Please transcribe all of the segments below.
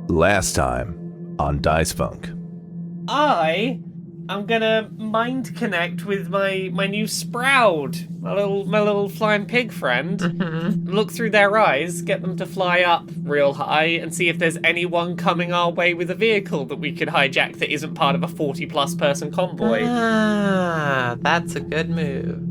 Last time on Dice Funk. I'm gonna mind connect with my new Sprout, my little flying pig friend. Mm-hmm. Look through their eyes, get them to fly up real high, and see if there's anyone coming our way with a vehicle that we could hijack that isn't part of a 40-plus person convoy. That's a good move.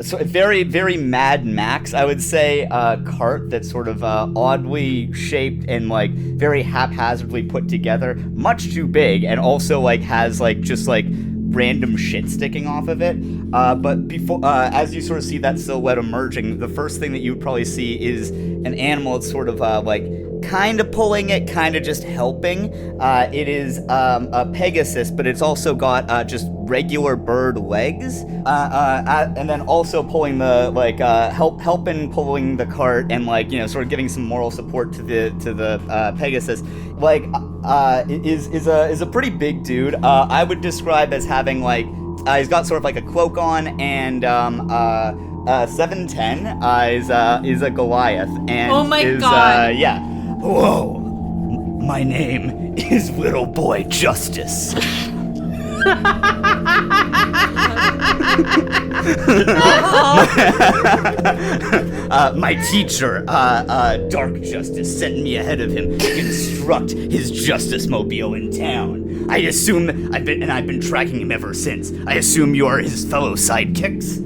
So a very, very Mad Max, I would say, cart that's sort of oddly shaped and like very haphazardly put together, much too big, and also like has like just like random shit sticking off of it. But before, as you sort of see that silhouette emerging, the first thing that you would probably see is an animal that's sort of like kind of pulling it, kind of just helping. It is a Pegasus, but it's also got just regular bird legs, and then also pulling the like helping pulling the cart and like sort of giving some moral support to the Pegasus. Like is a pretty big dude. I would describe as having like he's got sort of like a cloak on and 7'10" is a Goliath and oh my god yeah. Whoa, my name is Little Boy Justice. My teacher, Dark Justice, sent me ahead of him to construct his Justice Mobile in town. I assume I've been tracking him ever since. I assume you are his fellow sidekicks.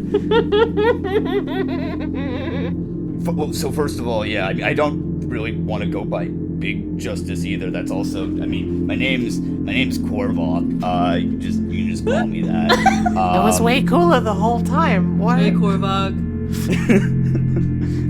So first of all, yeah, I don't really want to go by Big Justice either. That's also, I mean, my name's Korvok. You can just call me that. It was way cooler the whole time. What? Hey, Korvok.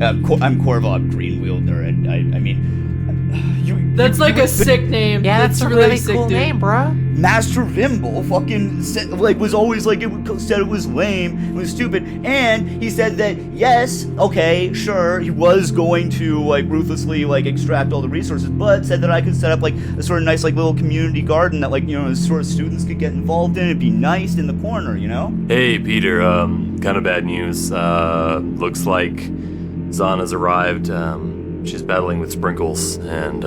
I'm Korvok Greenwielder, and I mean, That's like a sick name. Yeah, that's a really cool dude. name, bro. Master Vimble fucking said, like, was always like, said it was lame, it was stupid, and he said that, yes, okay, sure, he was going to, like, ruthlessly, like, extract all the resources, but said that I could set up, like, a sort of nice, like, little community garden that, like, sort of students could get involved in. It'd be nice in the corner, Hey, Peter, kind of bad news. Looks like Zana's arrived. She's battling with Sprinkles, and,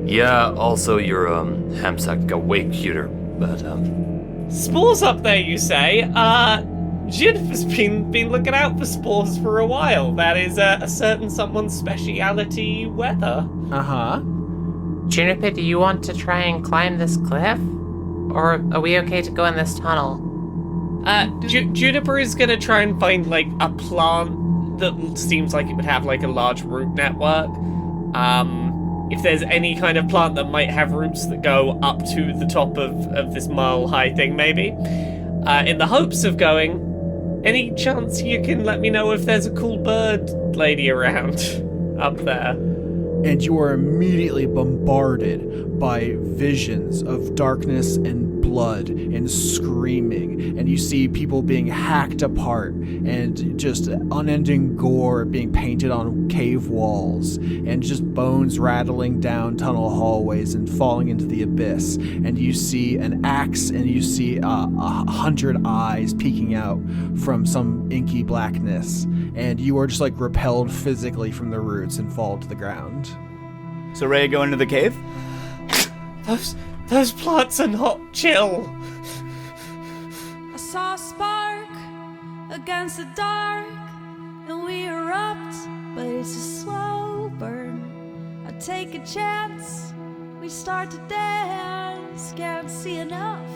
yeah, also your, hamsack got way cuter, but, Spores up there, you say? Juniper's been looking out for spores for a while. That is a certain someone's speciality weather. Uh-huh. Juniper, do you want to try and climb this cliff? Or are we okay to go in this tunnel? Juniper is gonna try and find, like, a plant that seems like it would have, like, a large root network. If there's any kind of plant that might have roots that go up to the top of this mile-high thing, maybe. In the hopes of going, any chance you can let me know if there's a cool bird lady around up there? And you are immediately bombarded by visions of darkness and blood and screaming, and you see people being hacked apart and just unending gore being painted on cave walls and just bones rattling down tunnel hallways and falling into the abyss. And you see an axe and you see 100 eyes peeking out from some inky blackness, and you are just like repelled physically from the roots and fall to the ground. So ready to go into the cave? Those plants are not chill. I saw a spark against the dark, and we erupt, but it's a slow burn. I take a chance, we start to dance, can't see enough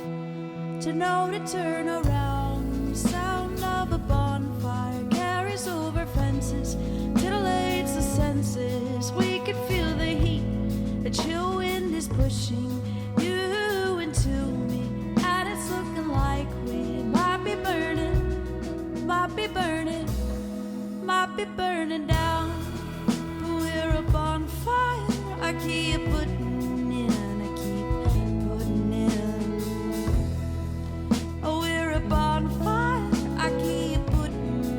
to know to turn around. Sound of a bonfire carries over fences, titillates the senses. We can feel the heat, a chill wind is pushing you into me, and it's looking like we might be burning, might be burning down. But we're a bonfire, I keep putting in, Oh, we're a bonfire, I keep putting in,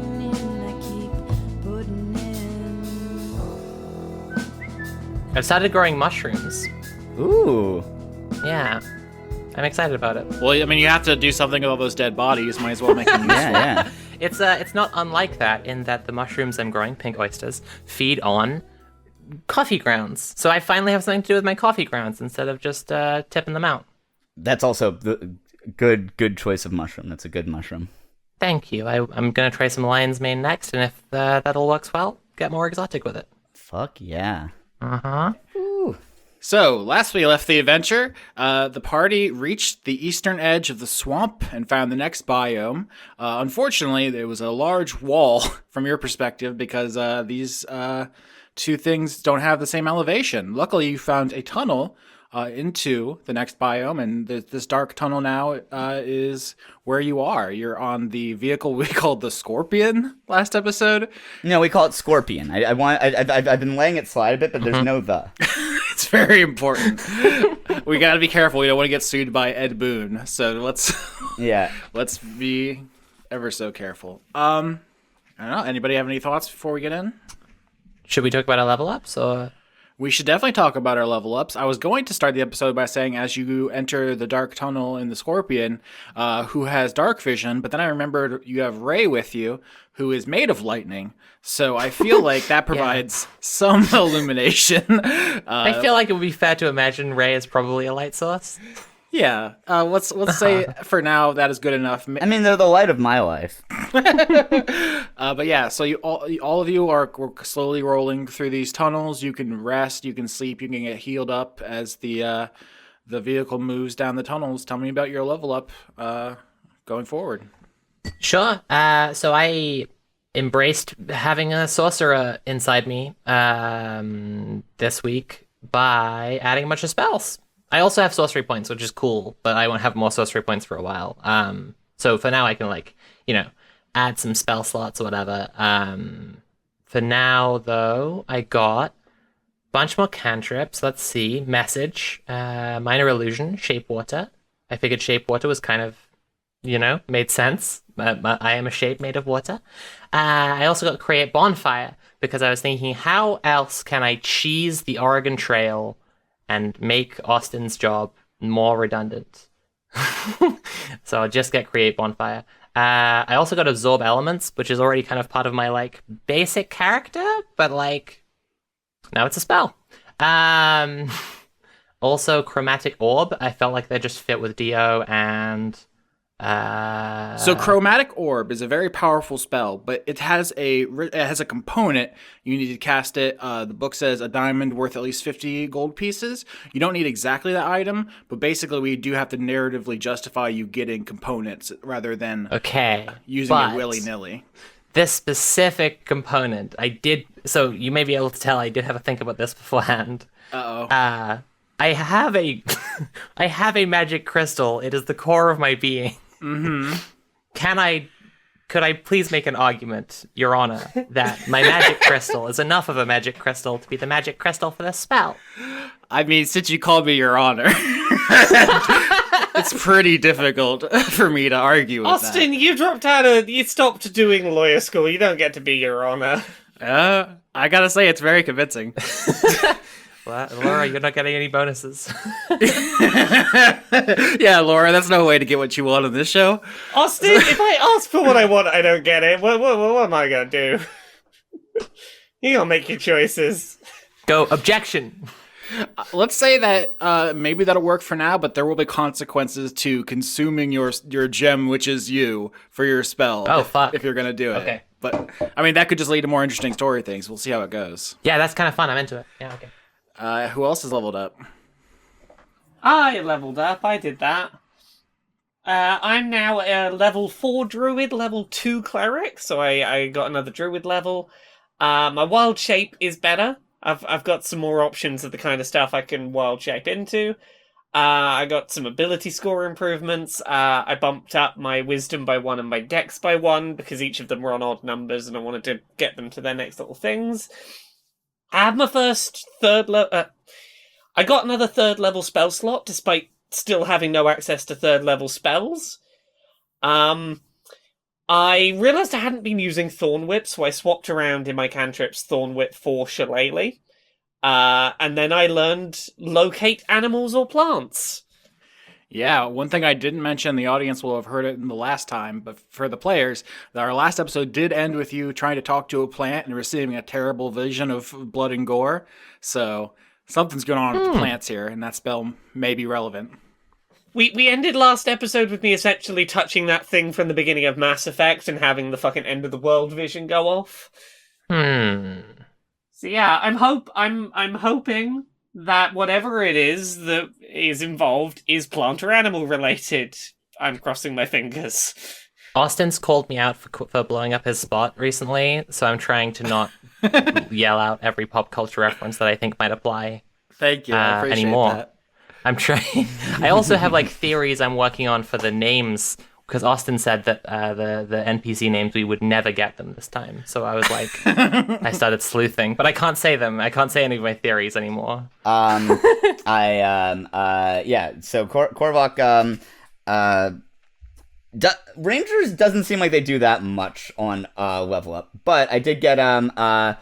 I've started growing mushrooms. Ooh. Yeah. I'm excited about it. Well, I mean, you have to do something with all those dead bodies. Might as well make them useful. Yeah. It's not unlike that in that the mushrooms I'm growing, pink oysters, feed on coffee grounds. So I finally have something to do with my coffee grounds instead of just tipping them out. That's also the good choice of mushroom. That's a good mushroom. Thank you. I'm going to try some lion's mane next, and if that all works well, get more exotic with it. Fuck yeah. Uh-huh. So, last we left the adventure, the party reached the eastern edge of the swamp and found the next biome. Unfortunately, there was a large wall from your perspective because these two things don't have the same elevation. Luckily, you found a tunnel into the next biome, and this dark tunnel now is where you are. You're on the vehicle we called the Scorpion last episode. No, we call it Scorpion. I've been laying it slide a bit, but there's no the. It's very important. We got to be careful. We don't want to get sued by Ed Boon. So let's be ever so careful. I don't know. Anybody have any thoughts before we get in? Should we talk about our level ups, or? We should definitely talk about our level ups. I was going to start the episode by saying as you enter the dark tunnel in the Scorpion, who has dark vision, but then I remembered you have Ray with you, who is made of lightning. So I feel like that provides some illumination. I feel like it would be fair to imagine Ray is probably a light source. Yeah, let's say for now that is good enough. I mean, they're the light of my life. But yeah, so you all of you are slowly rolling through these tunnels. You can rest, you can sleep, you can get healed up as the vehicle moves down the tunnels. Tell me about your level up going forward. Sure. So I embraced having a sorcerer inside me this week by adding a bunch of spells. I also have sorcery points, which is cool, but I won't have more sorcery points for a while. So for now, I can add some spell slots or whatever. For now, though, I got a bunch more cantrips. Let's see. Message, minor illusion, shape water. I figured shape water was kind of, made sense. I am a shape made of water. I also got create bonfire because I was thinking, how else can I cheese the Oregon Trail and make Austin's job more redundant? So I'll just get create bonfire. I also got absorb elements, which is already kind of part of my basic character, but now it's a spell. Also chromatic orb. I felt like they just fit with Dio and So chromatic orb is a very powerful spell, but it has a component. You need to cast it. The book says a diamond worth at least 50 gold pieces. You don't need exactly that item, but basically we do have to narratively justify you getting components rather than using it willy-nilly. This specific component, so you may be able to tell I did have to think about this beforehand. I have a magic crystal. It is the core of my being. Mm-hmm. Could I please make an argument, Your Honor, that my magic crystal is enough of a magic crystal to be the magic crystal for this spell? I mean, since you called me Your Honor, it's pretty difficult for me to argue with Austin, you stopped doing lawyer school. You don't get to be Your Honor. I gotta say, it's very convincing. Well, Laura, you're not getting any bonuses. Yeah, Laura, that's no way to get what you want on this show. Austin, if I ask for what I want, I don't get it. What am I gonna do? You gotta make your choices. Go, objection. Let's say that maybe that'll work for now, but there will be consequences to consuming your gem, which is you, for your spell. Fuck. If you're gonna do it. Okay. But, I mean, that could just lead to more interesting story things. We'll see how it goes. Yeah, that's kind of fun. I'm into it. Yeah, okay. Who else is leveled up? I leveled up. I did that. I'm now a level 4 druid, level 2 cleric, so I got another druid level. My wild shape is better. I've got some more options of the kind of stuff I can wild shape into. I got some ability score improvements. I bumped up my wisdom by 1 and my dex by 1 because each of them were on odd numbers and I wanted to get them to their next little things. I had my first third level. I got another 3rd level spell slot despite still having no access to 3rd level spells. I realised I hadn't been using Thorn Whip, so I swapped around in my cantrips Thorn Whip for Shillelagh. And then I learned locate animals or plants. Yeah, one thing I didn't mention, the audience will have heard it in the last time, but for the players, our last episode did end with you trying to talk to a plant and receiving a terrible vision of blood and gore. So something's going on with the plants here, and that spell may be relevant. We ended last episode with me essentially touching that thing from the beginning of Mass Effect and having the fucking end of the world vision go off. So yeah, I'm hoping that whatever it is that is involved is plant or animal related. I'm crossing my fingers. Austin's called me out for blowing up his spot recently, so I'm trying to not yell out every pop culture reference that I think might apply. Thank you. I appreciate anymore. that. I'm trying. I also have like theories I'm working on for the names, because Austin said that the NPC names, we would never get them this time. So I was like, I started sleuthing, but I can't say them. I can't say any of my theories anymore. Yeah. So Korvok, Rangers doesn't seem like they do that much on level up, but I did get I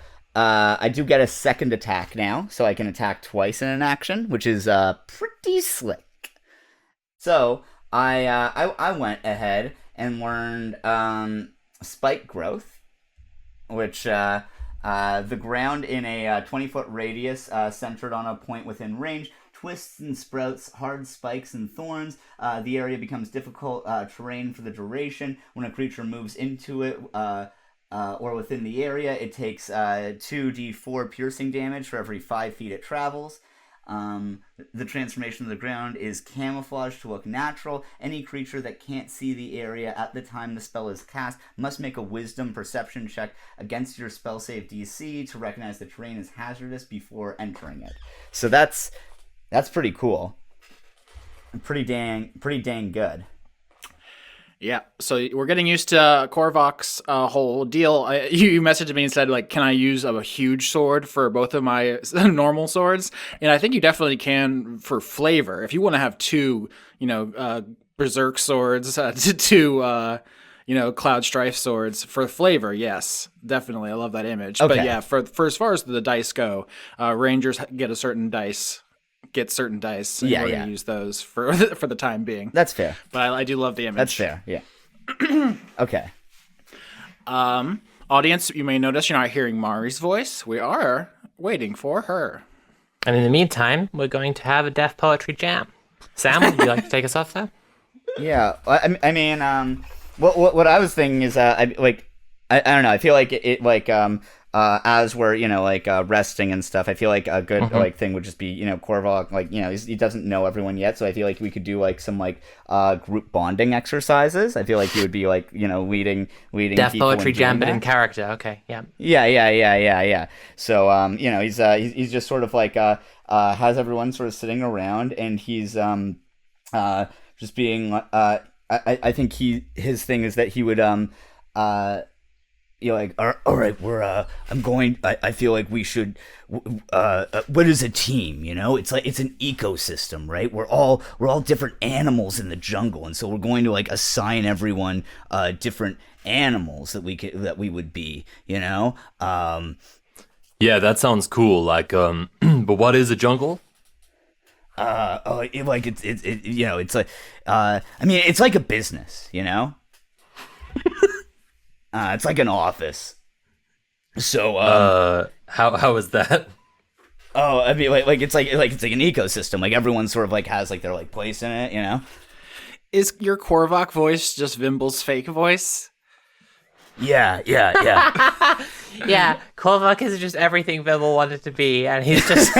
do get a second attack now, so I can attack twice in an action, which is pretty slick. So I went ahead and learned spike growth, which the ground in a 20-foot radius centered on a point within range twists and sprouts hard spikes and thorns. The area becomes difficult terrain for the duration. When a creature moves into it or within the area, it takes 2d4 piercing damage for every 5 feet it travels. The transformation of the ground is camouflaged to look natural. Any creature that can't see the area at the time the spell is cast must make a wisdom perception check against your spell save DC to recognize the terrain as hazardous before entering it. So that's pretty cool. Pretty dang good. Yeah, so we're getting used to Korvok's whole deal. You messaged me and said, like, can I use a huge sword for both of my normal swords? And I think you definitely can for flavor. If you want to have two, berserk swords, two, cloud strife swords for flavor, yes, definitely. I love that image. Okay. But yeah, for as far as the dice go, Rangers get certain dice. And we're going to use those for the time being. That's fair. But I do love the image. That's fair, yeah. Okay. Audience, you may notice you're not hearing Mari's voice. We are waiting for her. And in the meantime, we're going to have a deaf poetry jam. Sam, would you like to take us off there? Yeah, I mean, what I was thinking is, I don't know. I feel like it as we're resting and stuff. I feel like a good thing would just be Korvok, he doesn't know everyone yet, so I feel like we could do some group bonding exercises. I feel like he would be leading deaf people poetry jam, but that. in character. Okay, yeah. Yeah. So he's just sort of has everyone sort of sitting around, and he's just being I think his thing is that he would all right, I feel like we should, what is a team, It's it's an ecosystem, right? We're all different animals in the jungle, and so we're going to assign everyone different animals that we would be, Yeah, that sounds cool. But what is a jungle? it's it's like a business, it's like an office. So how is that? Oh, I mean, it's like an ecosystem. Everyone sort of has their place in it, Is your Korvok voice just Vimble's fake voice? Yeah. Yeah, Korvok is just everything Vimble wanted to be, and he's just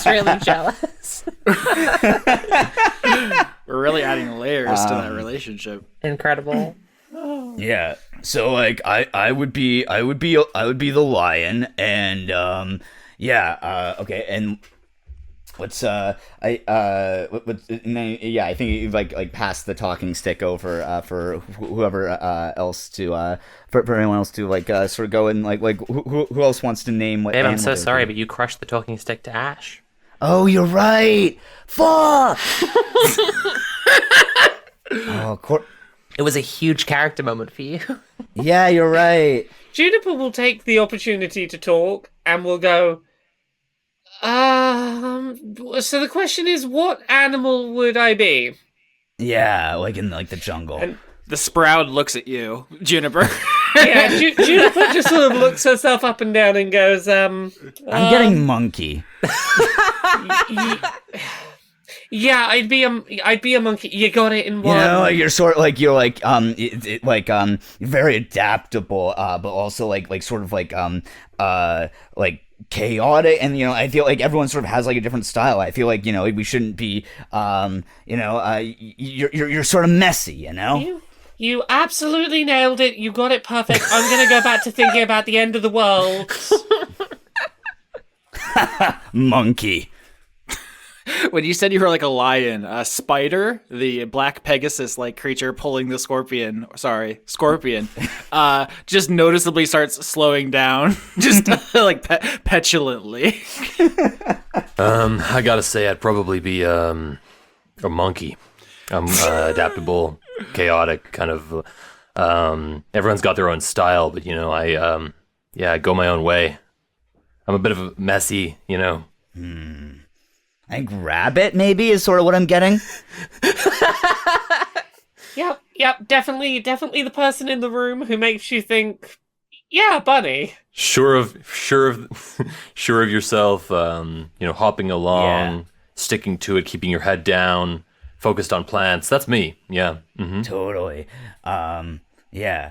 really jealous. We're really adding layers to that relationship. Incredible. Yeah. So I would be the lion, and okay, and what's I think you pass the talking stick over for whoever else to for anyone else to sort of go and who else wants to name what. Babe, I'm so sorry, but you crushed the talking stick to Ash. Oh, you're right. Fuck. It was a huge character moment for you. Yeah, you're right. Juniper will take the opportunity to talk and will go, so the question is, what animal would I be? Yeah, like in like the jungle. And- The sprout looks at you, Juniper. Yeah, Juniper just sort of looks herself up and down and goes, I'm getting monkey. Yeah, I'd be a monkey. You got it in one. You know, like you're sort of like very adaptable, but also like sort of like chaotic, and I feel like everyone sort of has like a different style. I feel like we shouldn't be you're sort of messy, You absolutely nailed it. You got it perfect. I'm gonna go back to thinking about the end of the world. Monkey. When you said you were like a lion, Spider, the black Pegasus-like creature pulling the scorpion, just noticeably starts slowing down, just like petulantly. I gotta say, I'd probably be a monkey. I'm adaptable, chaotic, kind of. Everyone's got their own style, but I go my own way. I'm a bit of a messy, I think rabbit maybe is sort of what I'm getting. Yep, definitely the person in the room who makes you think, yeah, bunny. Sure of yourself. Hopping along, sticking to it, keeping your head down, focused on plants. That's me. Yeah. Mm-hmm. Totally. Yeah.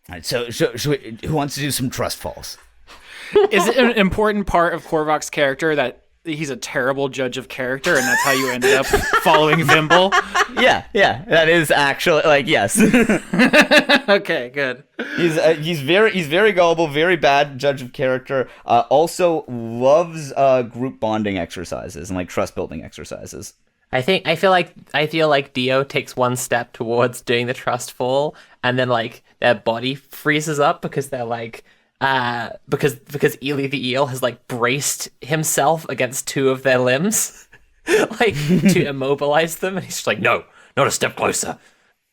All right, so who wants to do some trust falls? Is it an important part of Korvok's character that he's a terrible judge of character, and that's how you ended up following Vimble? Yeah, that is actually yes. Okay, good. He's very gullible, very bad judge of character. Also loves group bonding exercises and like trust building exercises. I feel like Dio takes one step towards doing the trust fall, and then like their body freezes up because they're like. Because Ely the eel has like braced himself against two of their limbs, like to immobilize them, and he's just like, no, not a step closer.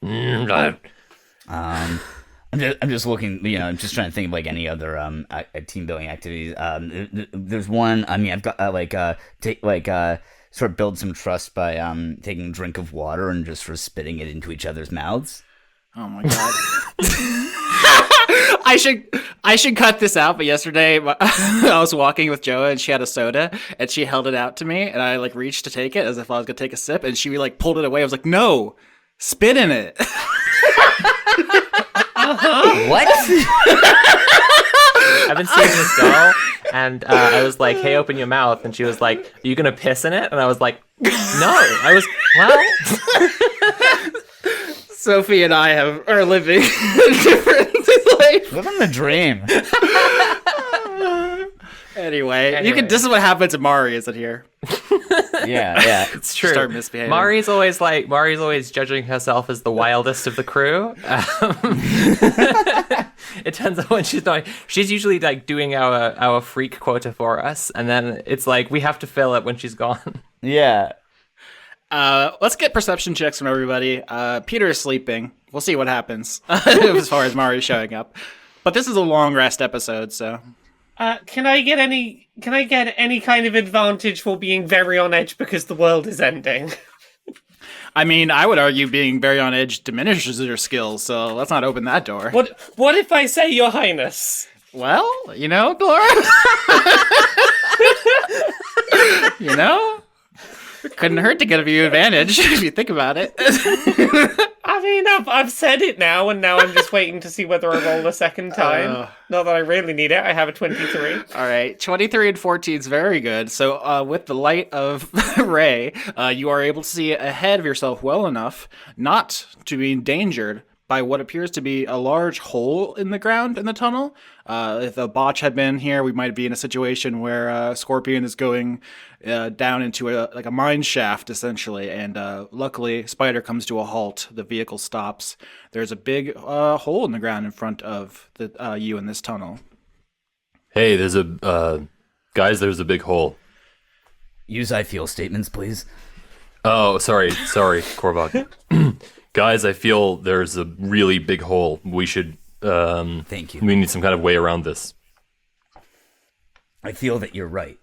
No. I'm just looking, I'm just trying to think of like any other team building activities. There's one. I mean, I've got sort of build some trust by taking a drink of water and just sort of spitting it into each other's mouths. Oh my god. I should cut this out, but yesterday I was walking with Joa and she had a soda and she held it out to me and I like reached to take it as if I was gonna take a sip and she like pulled it away. I was like, no, spit in it. What? I've been seeing this girl, and I was like, hey, open your mouth, and she was like, are you gonna piss in it? And I was like, no. I was, well. Sophie and I are living a different life. Living the dream. Anyway, this is what happens to Mari, isn't here? Yeah. It's true. Start misbehaving. Mari's always judging herself as the wildest of the crew. It turns out when she's usually like doing our freak quota for us, and then it's like we have to fill it when she's gone. Yeah. Let's get perception checks from everybody. Peter is sleeping. We'll see what happens as far as Mari's showing up. But this is a long rest episode, so. Can I get any kind of advantage for being very on edge because the world is ending? I mean, I would argue being very on edge diminishes your skills, so let's not open that door. What if I say, Your Highness? Well, Gloria. It couldn't hurt to give you advantage if you think about it. I mean, I've said it now, and now I'm just waiting to see whether I roll a second time. Not that I really need it. I have a 23. All right, 23 and 14 is very good. So with the light of Ray, you are able to see ahead of yourself well enough not to be endangered by what appears to be a large hole in the ground in the tunnel. If a botch had been here, we might be in a situation where Scorpion is going down into a mine shaft, essentially. And luckily, Spider comes to a halt. The vehicle stops. There's a big hole in the ground in front of you in this tunnel. Hey, there's a big hole. Use I feel statements, please. Oh, sorry, Korvok. Guys, I feel there's a really big hole. We should. Thank you. We need some kind of way around this. I feel that you're right.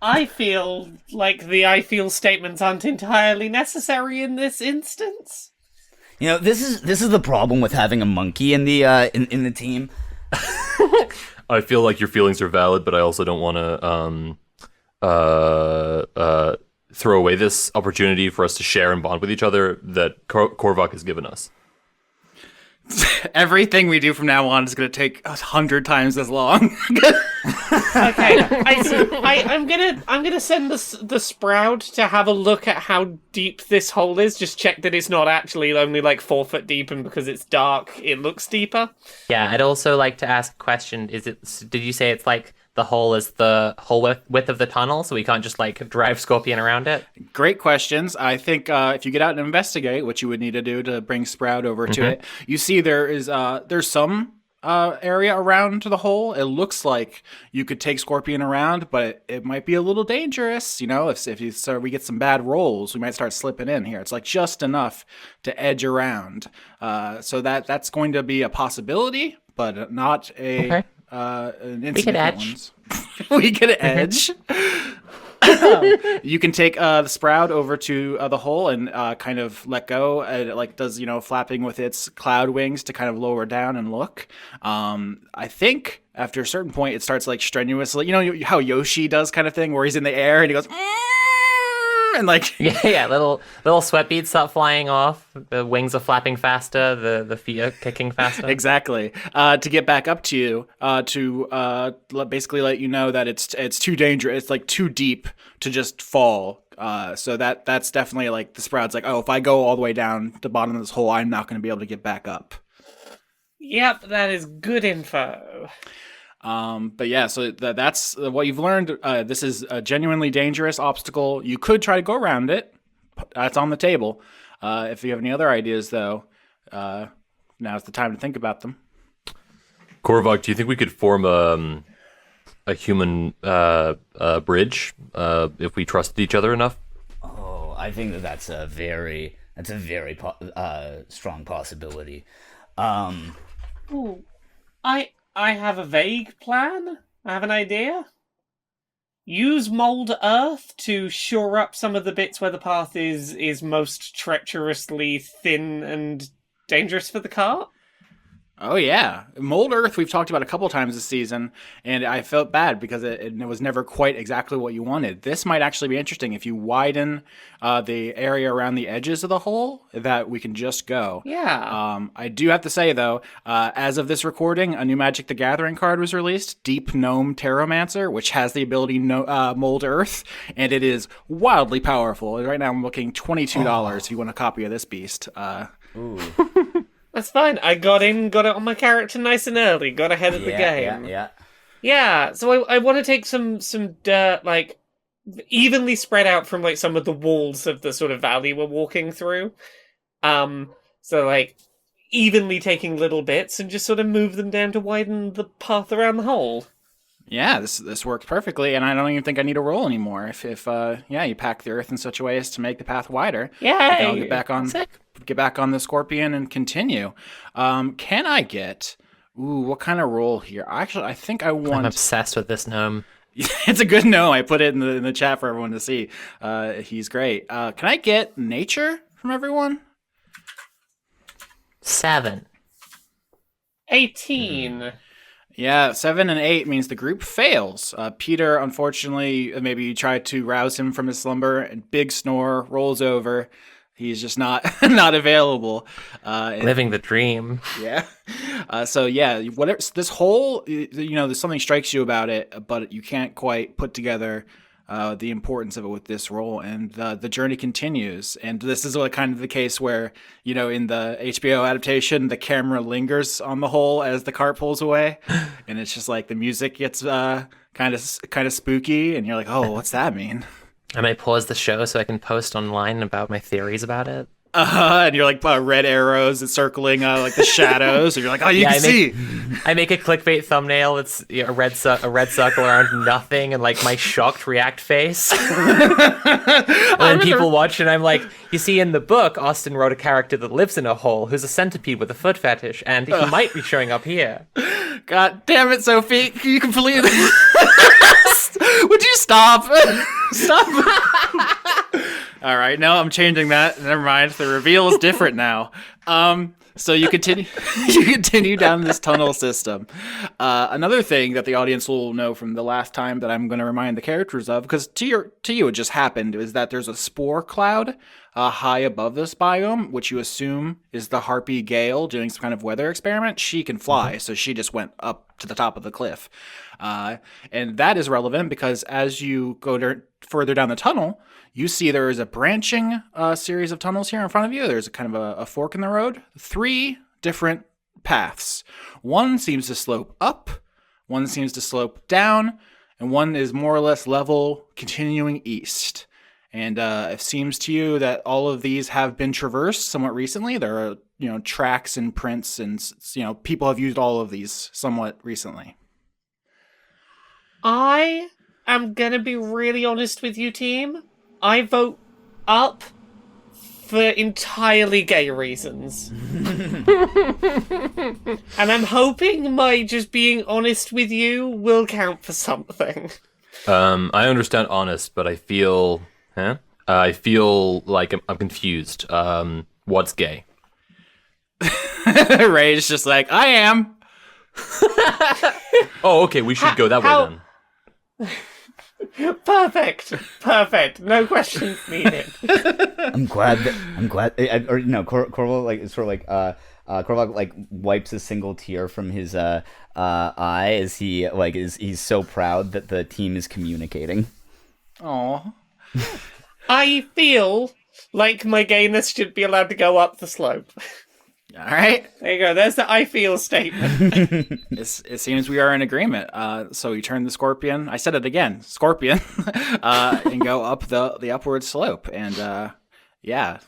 I feel like the I feel statements aren't entirely necessary in this instance. You know, this is the problem with having a monkey in the in the team. I feel like your feelings are valid, but I also don't want to throw away this opportunity for us to share and bond with each other that Korvok has given us. Everything we do from now on is going to take 100 times as long. Okay, I'm gonna send the Sprout to have a look at how deep this hole is. Just check that it's not actually only like 4 foot deep, and because it's dark, it looks deeper. Yeah, I'd also like to ask a question. Did you say it's like the hole is the whole width of the tunnel, so we can't just like drive Scorpion around it? Great questions. I think if you get out and investigate, what you would need to do to bring Sprout over to it, you see there's some area around the hole. It looks like you could take Scorpion around, but it might be a little dangerous. You know, if we get some bad rolls, we might start slipping in here. It's like just enough to edge around. So that's going to be a possibility, but not a an insignificant one. We could edge. You can take the Sprout over to the hole and kind of let go. It like does, flapping with its cloud wings to kind of lower down and look. I think after a certain point, it starts like strenuously, how Yoshi does kind of thing where he's in the air and he goes, and like yeah, little sweat beads start flying off. The wings are flapping faster. The feet are kicking faster. Exactly. To get back up to you, to basically let you know that it's too dangerous. It's like too deep to just fall. So that's definitely like the Sprout's like, oh, if I go all the way down to the bottom of this hole, I'm not going to be able to get back up. Yep, that is good info. But yeah, so that's what you've learned. This is a genuinely dangerous obstacle. You could try to go around it. That's on the table. If you have any other ideas, though, now's the time to think about them. Korvok, do you think we could form a human bridge if we trusted each other enough? Oh, I think that's a very strong possibility. Ooh, I have a vague plan. I have an idea. Use mold earth to shore up some of the bits where the path is most treacherously thin and dangerous for the cart. Oh yeah, mold earth we've talked about a couple times this season, and I felt bad because it was never quite exactly what you wanted. This might actually be interesting if you widen the area around the edges of the hole that we can just go. Yeah. I do have to say though, as of this recording, a new Magic the Gathering card was released, Deep Gnome Terromancer, which has the ability mold earth, and it is wildly powerful. Right now I'm looking $22 if you want a copy of this beast. Ooh. That's fine. I got it on my character nice and early. Got ahead of the game. Yeah. So I want to take some dirt, like evenly spread out from like some of the walls of the sort of valley we're walking through. So like evenly taking little bits and just sort of move them down to widen the path around the hole. Yeah, this works perfectly, and I don't even think I need to roll anymore. If you pack the earth in such a way as to make the path wider. Yeah, I'll get back on the Scorpion and continue. Can I get? Ooh, what kind of roll here? Actually, I think I want. I'm obsessed with this gnome. It's a good gnome. I put it in the chat for everyone to see. He's great. Can I get nature from everyone? 7. 18. Yeah, 7 and 8 means the group fails. Peter, unfortunately, maybe you tried to rouse him from his slumber, and big snore rolls over. He's just not available. Living the dream. Yeah. Whatever. This whole, there's something strikes you about it, but you can't quite put together the importance of it with this role, and the journey continues. And this is like kind of the case where, in the HBO adaptation, the camera lingers on the hole as the cart pulls away, and it's just like the music gets kind of spooky, and you're like, oh, what's that mean? I might pause the show so I can post online about my theories about it. And you're like red arrows encircling like the shadows, and you're like, oh, you can see. I make a clickbait thumbnail. It's a red circle around nothing, and like my shocked react face. And then people watch, and I'm like, you see, in the book, Austin wrote a character that lives in a hole who's a centipede with a foot fetish, and he might be showing up here. God damn it, Sophie! You completely. Would you stop? Stop. All right, no, I'm changing that. Never mind. The reveal is different now. So you continue you continue down this tunnel system. Another thing that the audience will know from the last time that I'm going to remind the characters of, because to you it just happened, is that there's a spore cloud high above this biome, which you assume is the harpy Gale doing some kind of weather experiment. She can fly, so she just went up to the top of the cliff. And that is relevant because as you go further down the tunnel, you see there is a branching series of tunnels here in front of you. There's a kind of a fork in the road. 3 different paths. One seems to slope up, one seems to slope down, and one is more or less level, continuing east. And it seems to you that all of these have been traversed somewhat recently. There are, tracks and prints, and people have used all of these somewhat recently. I am gonna be really honest with you, team. I vote up for entirely gay reasons. And I'm hoping my just being honest with you will count for something. I understand honest, but I feel... I feel like I'm confused. What's gay? Ray's just like, I am. Oh, okay, we should go that way then. Perfect. No questions needed. I'm glad. Korvok like sort of like Korvok like wipes a single tear from his eye as he's so proud that the team is communicating. Aw. I feel like my gayness should be allowed to go up the slope. All right. There you go. There's the I feel statement. It seems we are in agreement. So you turn the scorpion. I said it again, scorpion, and go up the upward slope. And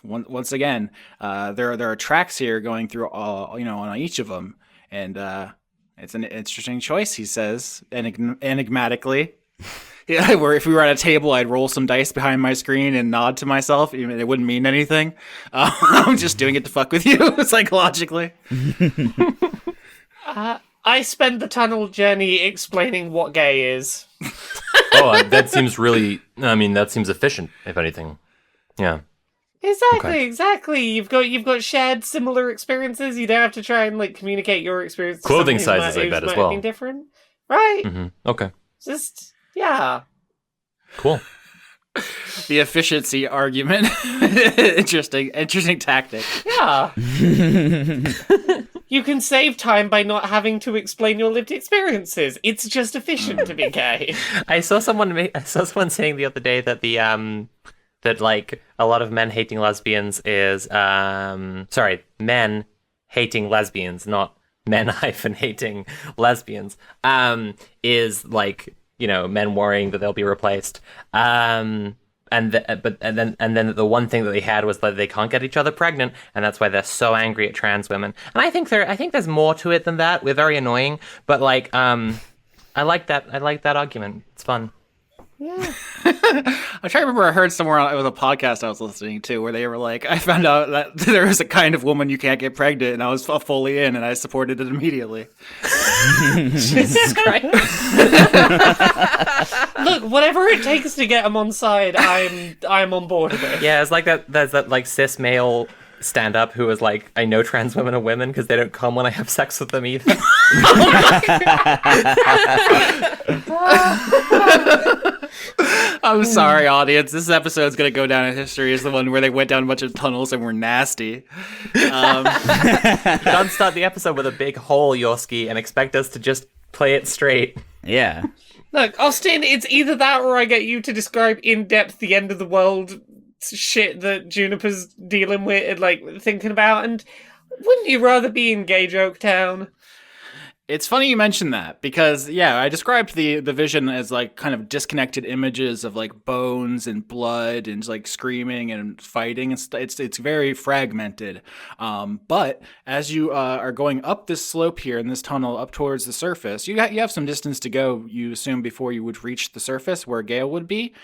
once again, there are tracks here going through all on each of them, and it's an interesting choice. He says enigmatically. Yeah, where if we were at a table, I'd roll some dice behind my screen and nod to myself. Even it wouldn't mean anything. I'm just doing it to fuck with you, psychologically. I spend the tunnel journey explaining what gay is. Oh, that seems really... that seems efficient, if anything. Yeah. Exactly. You've got shared similar experiences. You don't have to try and communicate your experience. Clothing sizes, I bet, as well. Different, right? Mm-hmm. Okay. Just... Yeah. Cool. The efficiency argument. Interesting tactic. Yeah. You can save time by not having to explain your lived experiences. It's just efficient to be gay. I saw someone saying the other day that the that a lot of men hating lesbians is men hating lesbians, not men hating lesbians. Is men worrying that they'll be replaced. And then the one thing that they had was that they can't get each other pregnant, and that's why they're so angry at trans women. And I think there's more to it than that. We're very annoying, but I like that argument. It's fun. Yeah. I'm trying to remember. I heard somewhere it was a podcast I was listening to where they were like, I found out that there is a kind of woman you can't get pregnant, and I was fully in, and I supported it immediately. Jesus Christ. Look, whatever it takes to get them on side, I'm on board with it. Yeah, it's like that. There's that cis male stand-up who was like, I know trans women are women because they don't come when I have sex with them either. I'm sorry, audience. This episode's gonna go down in history as the one where they went down a bunch of tunnels and were nasty. Don't start the episode with a big hole, Yorski, and expect us to just play it straight. Yeah. Look, Austin, it's either that or I get you to describe in depth the end of the world shit that Juniper's dealing with, thinking about, and wouldn't you rather be in Gay Joke Town? It's funny you mentioned that because, I described the vision as kind of disconnected images of bones and blood and screaming and fighting. It's very fragmented. But as you are going up this slope here in this tunnel up towards the surface, you have some distance to go, you assume, before you would reach the surface where Gale would be.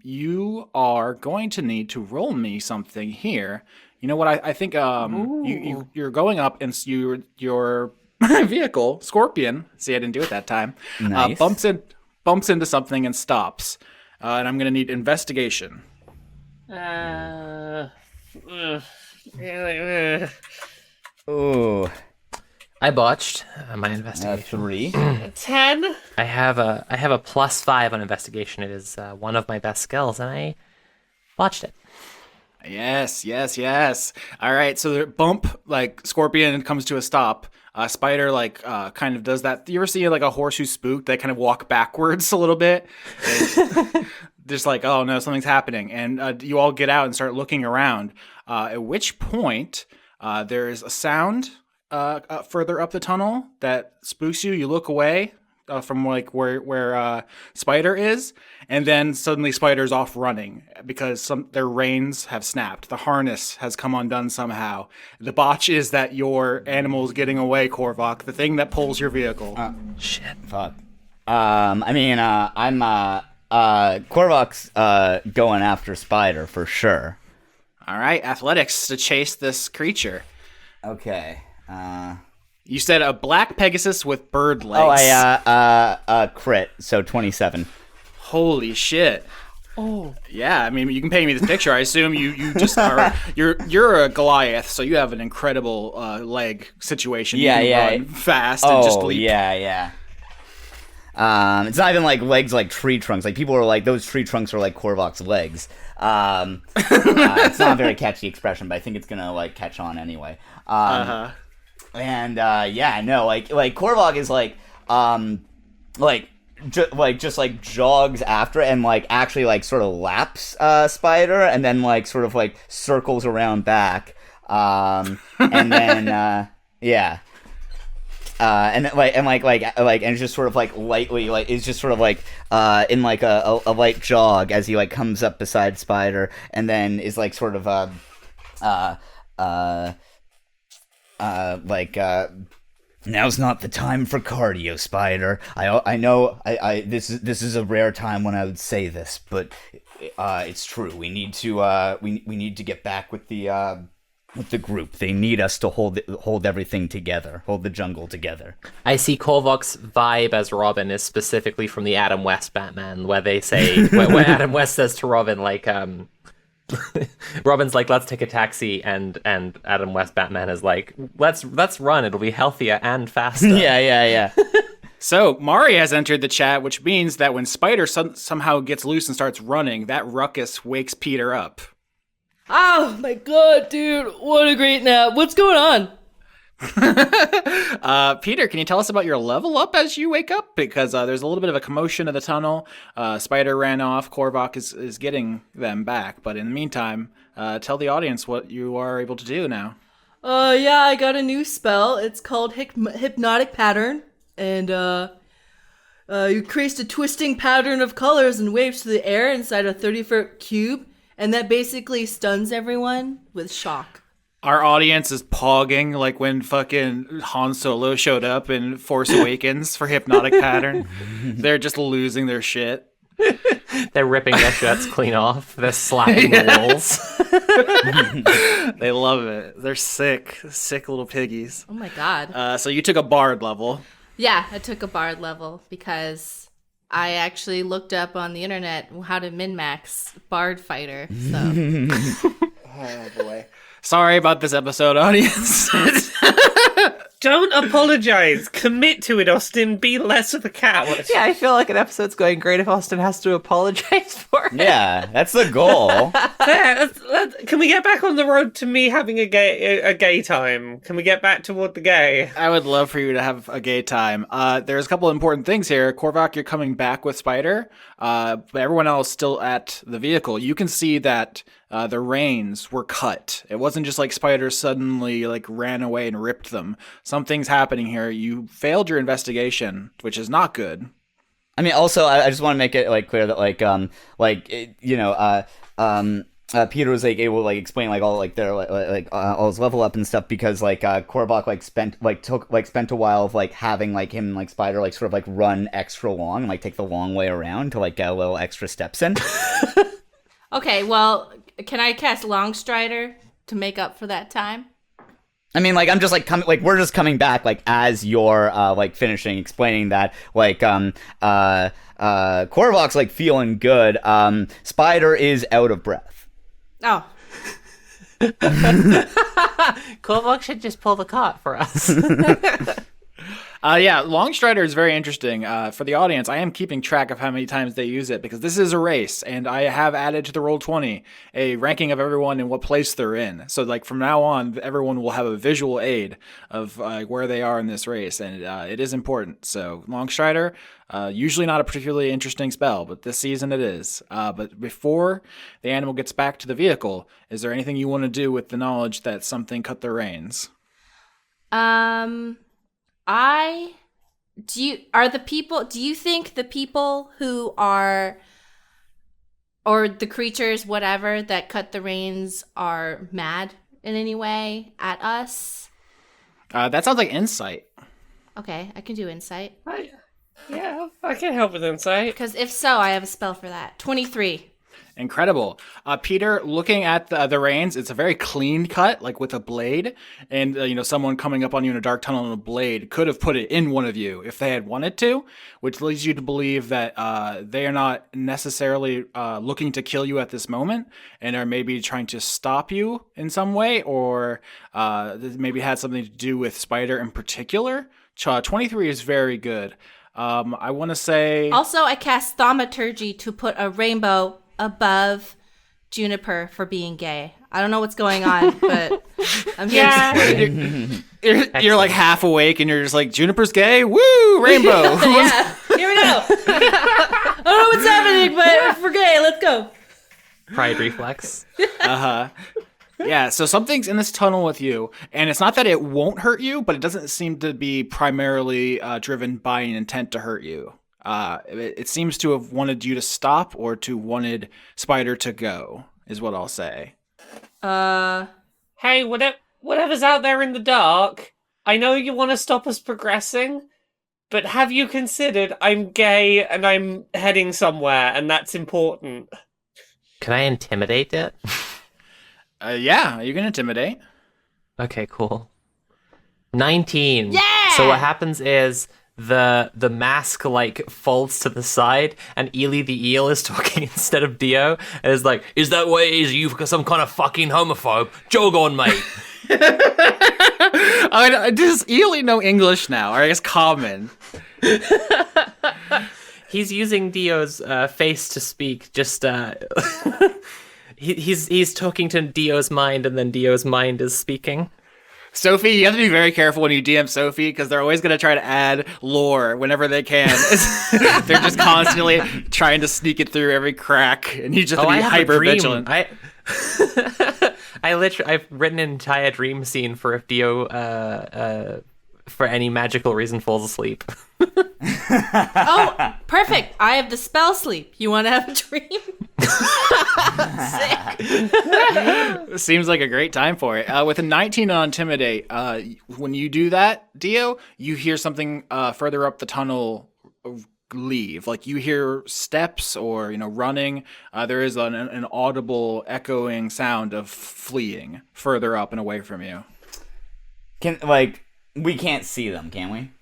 You are going to need to roll me something here. You know what? I think you're going up and your vehicle, Scorpion, see, I didn't do it that time, nice. bumps bumps into something and stops. And I'm going to need investigation. Ooh. I botched my investigation. 3. 10? I have a +5 on investigation. It is one of my best skills, and I botched it. Yes. All right, so the bump, like Scorpion comes to a stop. Spider kind of does that. You ever see like a horse who's spooked? They kind of walk backwards a little bit. Just like, oh no, something's happening. And you all get out and start looking around. At which point, there is a sound further up the tunnel that spooks you. You look away from like where Spider is, and then suddenly Spider's off running because their reins have snapped. The harness has come undone somehow. The botch is that your animal's getting away, Korvok, the thing that pulls your vehicle. Shit. Fuck. I'm Korvok's going after Spider for sure. All right, athletics to chase this creature. Okay. You said a black Pegasus with bird legs. Oh, I crit, so 27. Holy shit. Oh. Yeah, I mean, you can paint me this picture. I assume you just are you're a Goliath, so you have an incredible leg situation. Yeah, you can run fast and just leap. Yeah. It's not even like legs like tree trunks. Like people are like, those tree trunks are like Korvok's legs. It's not a very catchy expression, but I think it's gonna like catch on anyway. And like Korvok is just jogs after and like actually like sort of laps Spider and then like sort of like circles around back, and then and it's just sort of like lightly like it's just sort of like in like a light jog as he like comes up beside Spider and then is like sort of now's not the time for cardio, Spider. I know this is a rare time when I would say this, but it's true. We need to we need to get back with the group. They need us to hold everything together, hold the jungle together. I see Korvok's vibe as Robin is specifically from the Adam West Batman, where they say where Adam West says to Robin like Robin's like, let's take a taxi, and Adam West Batman is like, let's run, it'll be healthier and faster. Yeah. So Mari has entered the chat, which means that when Spider somehow gets loose and starts running, that ruckus wakes Peter up. Oh my god, dude, what a great nap. What's going on? Peter, can you tell us about your level up as you wake up? Because there's a little bit of a commotion in the tunnel. Spider ran off. Korvok is getting them back. But in the meantime, tell the audience what you are able to do now. Yeah, I got a new spell. It's called Hypnotic Pattern. And you create a twisting pattern of colors and waves through the air inside a 30-foot cube. And that basically stuns everyone with shock. Our audience is pogging like when fucking Han Solo showed up in Force Awakens for Hypnotic Pattern. They're just losing their shit. They're ripping their shirts clean off. They're slapping the walls. They love it. They're sick little piggies. Oh my god. So you took a bard level. Yeah, I took a bard level because I actually looked up on the internet how to min-max bard fighter. So. Oh boy. Sorry about this episode, audience. Don't apologize. Commit to it, Austin. Be less of a coward. Yeah, I feel like an episode's going great if Austin has to apologize for it. Yeah, that's the goal. Can we get back on the road to me having a gay time? Can we get back toward the gay? I would love for you to have a gay time. There's a couple of important things here. Korvok, you're coming back with Spider, but everyone else still at the vehicle. You can see that the reins were cut. It wasn't just like Spider suddenly like ran away and ripped them. Something's happening here. You failed your investigation, which is not good. I mean, also, I just want to make it like clear that Peter was like able to like explain like all like their all his level up and stuff because like Korvok spent a while of like having like him and like Spider like sort of like run extra long and like take the long way around to like get a little extra steps in. Okay, well, can I cast Long Strider to make up for that time? I mean, like, I'm just, like, we're just coming back, like, as you're, like, finishing explaining that, like, Korvok's, like, feeling good. Spider is out of breath. Oh. Korvok should just pull the cart for us. Yeah, Long Strider is very interesting. For the audience, I am keeping track of how many times they use it because this is a race, and I have added to the Roll20 a ranking of everyone and what place they're in. So, like, from now on, everyone will have a visual aid of where they are in this race, and it is important. So, Long Strider, usually not a particularly interesting spell, but this season it is. But before the animal gets back to the vehicle, is there anything you want to do with the knowledge that something cut their reins? Do you think the people who are, or the creatures, whatever, that cut the reins are mad in any way at us? That sounds like insight. Okay, I can do insight. Yeah, I can help with insight. Because if so, I have a spell for that. 23. Incredible. Peter, looking at the reins, it's a very clean cut, like with a blade. And, someone coming up on you in a dark tunnel on a blade could have put it in one of you if they had wanted to, which leads you to believe that they are not necessarily looking to kill you at this moment and are maybe trying to stop you in some way, or maybe had something to do with Spider in particular. 23 is very good. I want to say... Also, I cast Thaumaturgy to put a rainbow above Juniper for being gay. I don't know what's going on, but I'm here to support it. You're like half awake and you're just like, Juniper's gay? Woo! Rainbow! Yeah, here we go. I don't know what's happening, but if we're gay, let's go. Pride reflex. Yeah, so something's in this tunnel with you, and it's not that it won't hurt you, but it doesn't seem to be primarily driven by an intent to hurt you. It seems to have wanted you to stop or to wanted Spider to go, is what I'll say. Hey, whatever's out there in the dark, I know you want to stop us progressing, but have you considered I'm gay and I'm heading somewhere, and that's important? Can I intimidate it? Yeah, you can intimidate. Okay, cool. 19. Yeah! So what happens is the mask like folds to the side, and Ely the eel is talking instead of Dio, and is like, "Is that what it is? You some kind of fucking homophobe? Jog on, mate." Does Ely know English now, or I guess common? He's using Dio's face to speak. Just he's talking to Dio's mind, and then Dio's mind is speaking. Sophie, you have to be very careful when you DM Sophie, because they're always going to try to add lore whenever they can. They're just constantly trying to sneak it through every crack, and you just have to be hyper vigilant. I've written an entire dream scene for if Dio for any magical reason falls asleep. Oh, perfect. I have the spell sleep. You want to have a dream? Sick. Seems like a great time for it. With a 19 on Intimidate, when you do that, Dio, you hear something further up the tunnel leave. Like you hear steps or, running. There is an audible echoing sound of fleeing further up and away from you. We can't see them, can we?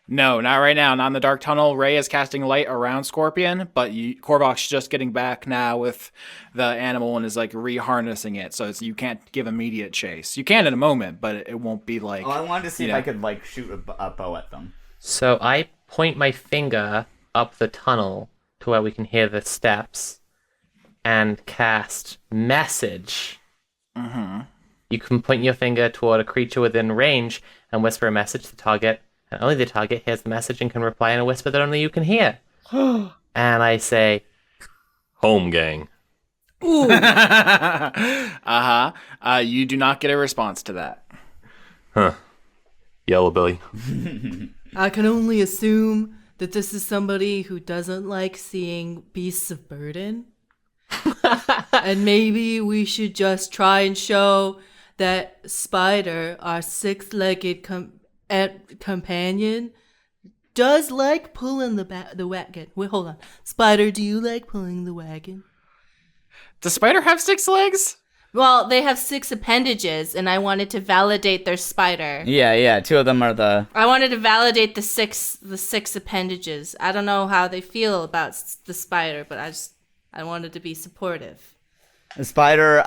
No, not right now. Not in the dark tunnel. Ray is casting light around Scorpion, but Korvok's just getting back now with the animal and is like reharnessing it, so you can't give immediate chase. You can in a moment, but it won't be like. Oh, I wanted to see if I could shoot a bow at them. So I point my finger up the tunnel to where we can hear the steps, and cast message. Mm-hmm. You can point your finger toward a creature within range and whisper a message to the target. And only the target hears the message and can reply in a whisper that only you can hear. And I say, "Home gang." Ooh. You do not get a response to that. Huh. Yellow Billy. I can only assume that this is somebody who doesn't like seeing beasts of burden. And maybe we should just try and show that Spider, our six-legged companion, does like pulling the wagon. Wait, hold on. Spider, do you like pulling the wagon? Does Spider have 6 legs? Well, they have 6 appendages, and I wanted to validate their spider. Yeah. 2 of them are the. I wanted to validate the six appendages. I don't know how they feel about the spider, but I wanted to be supportive. The spider,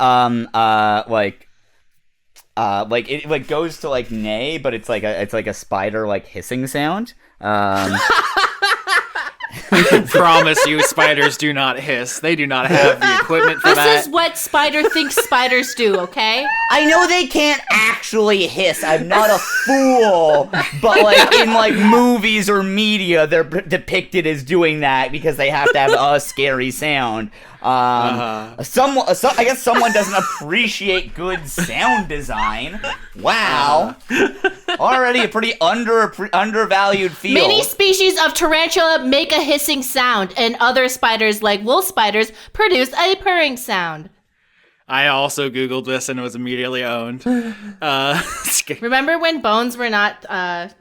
it goes to like neigh, but it's like a spider like hissing sound. Promise you, spiders do not hiss. They do not have the equipment for that. This is what spider thinks spiders do, okay? I know they can't actually hiss. I'm not a fool, but like in like movies or media, they're depicted as doing that because they have to have a scary sound. I guess someone doesn't appreciate good sound design. Wow. Already a pretty undervalued field. Many species of tarantula make a hissing sound, and other spiders, like wolf spiders, produce a purring sound. I also Googled this and was immediately owned. Remember when bones were not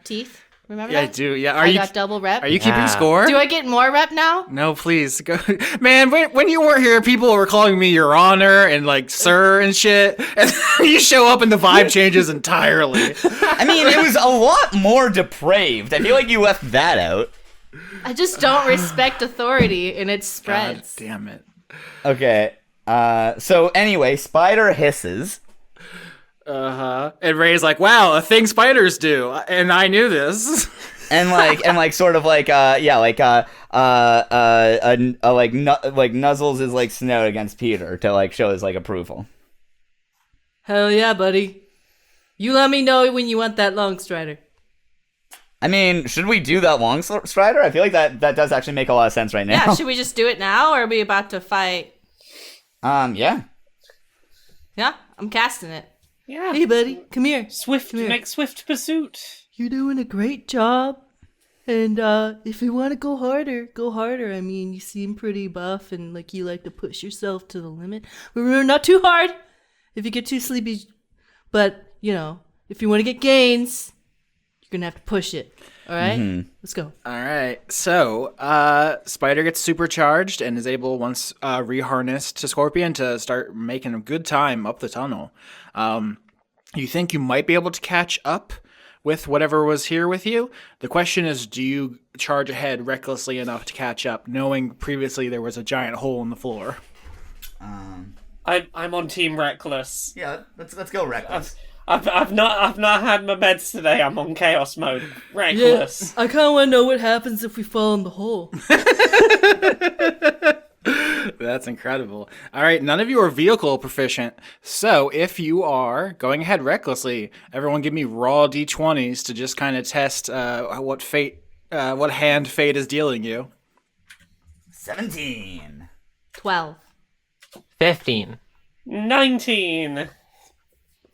teeth? Remember Yeah, that? I do. Yeah, I got double rep. Are you keeping score? Do I get more rep now? No, please go. Man, when you weren't here, people were calling me Your Honor and like Sir and shit, and you show up and the vibe changes entirely. I mean, it was a lot more depraved. I feel like you left that out. I just don't respect authority, and it spreads. God damn it. Okay. So anyway, spider hisses. And Ray's like, wow, a thing spiders do, and I knew this. Nuzzles is like snout against Peter to like show his like approval. Hell yeah, buddy. You let me know when you want that long strider. I mean, should we do that long strider? I feel like that does actually make a lot of sense right now. Yeah, should we just do it now, or are we about to fight? Yeah. Yeah, I'm casting it. Yeah. Hey, buddy, come here. Make swift pursuit. You're doing a great job. And if you want to go harder, go harder. I mean, you seem pretty buff and like you like to push yourself to the limit. Remember, not too hard if you get too sleepy. But, you know, if you want to get gains, you're going to have to push it. All right? Mm-hmm. Let's go. All right, so Spider gets supercharged and is able, once reharnessed to Scorpion, to start making a good time up the tunnel. You think you might be able to catch up with whatever was here with you. The question is, do you charge ahead recklessly enough to catch up, knowing previously there was a giant hole in the floor? I'm on Team Reckless. Yeah, let's go reckless. I've not had my meds today. I'm on chaos mode. Reckless. Yeah, I kind of want to know what happens if we fall in the hole. That's incredible. All right, none of you are vehicle proficient, so if you are going ahead recklessly, everyone give me raw d20s to just kind of test what hand fate is dealing you. 17. 12. 15. 19.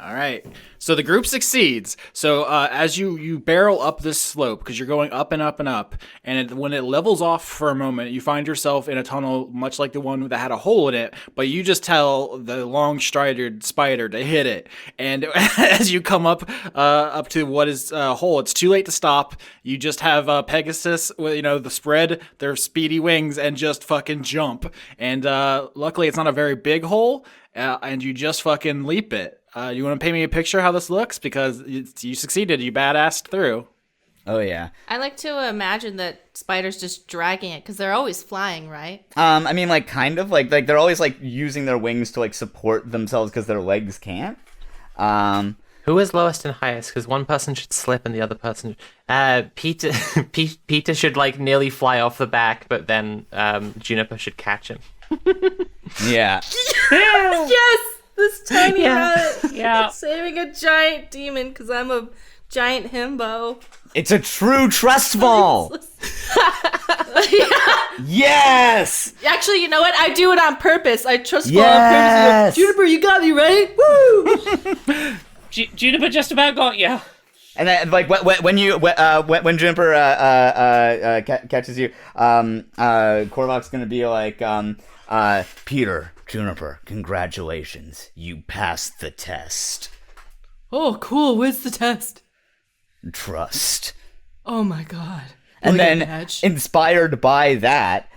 All right. So the group succeeds. So as you barrel up this slope, because you're going up and up and up, and when it levels off for a moment, you find yourself in a tunnel much like the one that had a hole in it, but you just tell the long-strided spider to hit it. And as you come up to what is a hole, it's too late to stop. You just have Pegasus, the spread their speedy wings and just fucking jump. And luckily, it's not a very big hole, and you just fucking leap it. You want to paint me a picture how this looks? Because you succeeded. You badassed through. Oh, yeah. I like to imagine that spiders just dragging it, because they're always flying, right? I mean, like, kind of. Like they're always, like, using their wings to, like, support themselves because their legs can't. Who is lowest and highest? Because one person should slip and the other person... Peter Peter should, like, nearly fly off the back, but then Juniper should catch him. Yeah. Yes! This tiny rabbit. Yeah. Saving a giant demon because I'm a giant himbo. It's a true trust fall. Yes. Actually, you know what? I do it on purpose. I trust fall Yes. on purpose. Juniper, you got me, right? Woo! Juniper just about got you. And then, like, when Juniper catches you, Korvok's gonna be like, Peter, Juniper, congratulations, you passed the test. Oh, cool. What's the test? Trust. Oh my god. And Will I get then, a badge? inspired by that,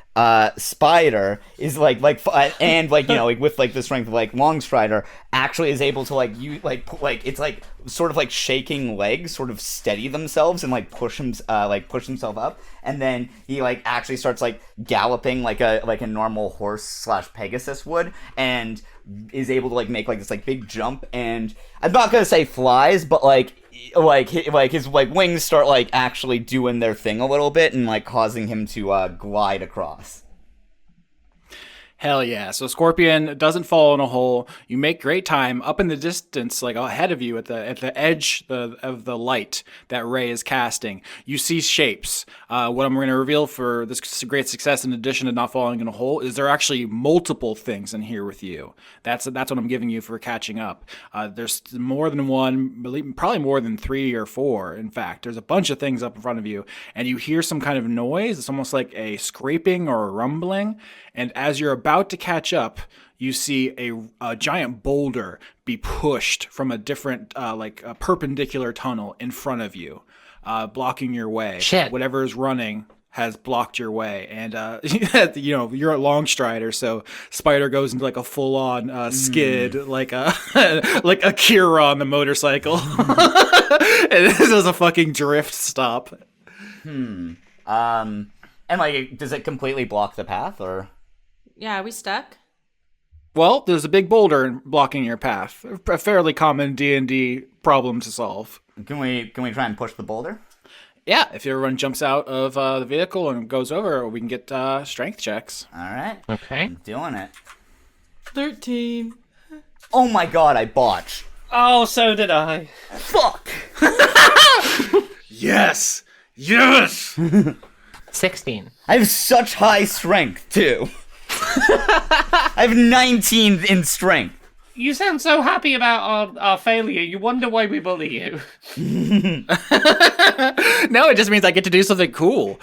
Spider is and with like the strength of like Longstrider actually is able to like you it's like sort of like shaking legs sort of steady themselves and like push himself up, and then he like actually starts like galloping like a normal horse / Pegasus would, and is able to like make like this like big jump, and I'm not gonna say flies, but his wings start like actually doing their thing a little bit and like causing him to glide across. Hell yeah. So Scorpion doesn't fall in a hole. You make great time up in the distance, like ahead of you at the edge of the light that Ray is casting. You see shapes. What I'm going to reveal for this great success, in addition to not falling in a hole, is there are actually multiple things in here with you. That's what I'm giving you for catching up. There's more than one, probably more than 3 or 4. In fact, there's a bunch of things up in front of you, and you hear some kind of noise. It's almost like a scraping or a rumbling. And as you're about to catch up, you see a giant boulder be pushed from a different, a perpendicular tunnel in front of you, blocking your way. Shit. Whatever is running has blocked your way. And, you're a Longstrider, so Spider goes into like a full-on skid, like a Kira on the motorcycle. And this is a fucking drift stop. And like, does it completely block the path, or? Yeah, are we stuck? Well, there's a big boulder blocking your path. A fairly common D&D problem to solve. Can we try and push the boulder? Yeah, if everyone jumps out of the vehicle and goes over, we can get strength checks. All right. Okay. I'm doing it. 13. Oh my god, I botched. Oh, so did I. Fuck! Yes! Yes! 16. I have such high strength, too. I have 19 in strength. You sound so happy about our failure. You wonder why we bully you. No, it just means I get to do something cool.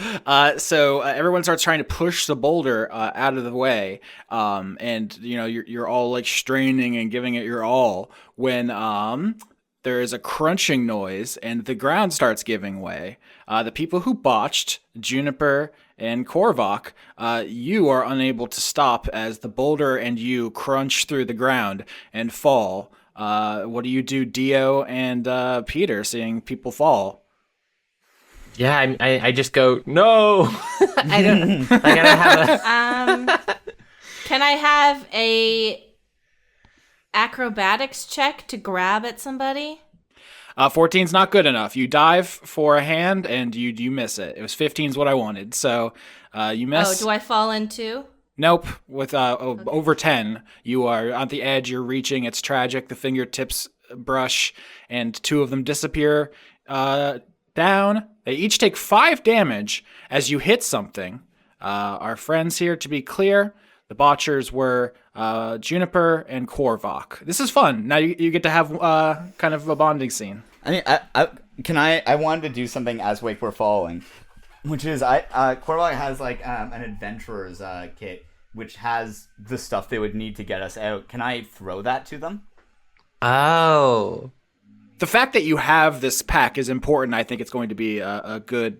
So everyone starts trying to push the boulder out of the way, and you're all like straining and giving it your all when there is a crunching noise and the ground starts giving way. The people who botched, Juniper and Korvok, you are unable to stop as the boulder and you crunch through the ground and fall. What do you do, Dio and Peter, seeing people fall? Yeah, I just go, no! I gotta have a... Can I have a acrobatics check to grab at somebody? 14's not good enough. You dive for a hand and you miss it. It was 15's what I wanted, so you miss. Oh, do I fall in too? Nope. With over 10, you are on the edge. You're reaching. It's tragic. The fingertips brush, and 2 of them disappear down. They each take 5 damage as you hit something. Our friends here, to be clear, the botchers were Juniper and Korvok. This is fun. Now you get to have kind of a bonding scene. I mean, I wanted to do something as Wake were falling, which is Korvok has like an adventurer's kit, which has the stuff they would need to get us out. Can I throw that to them? Oh. The fact that you have this pack is important. I think it's going to be a good,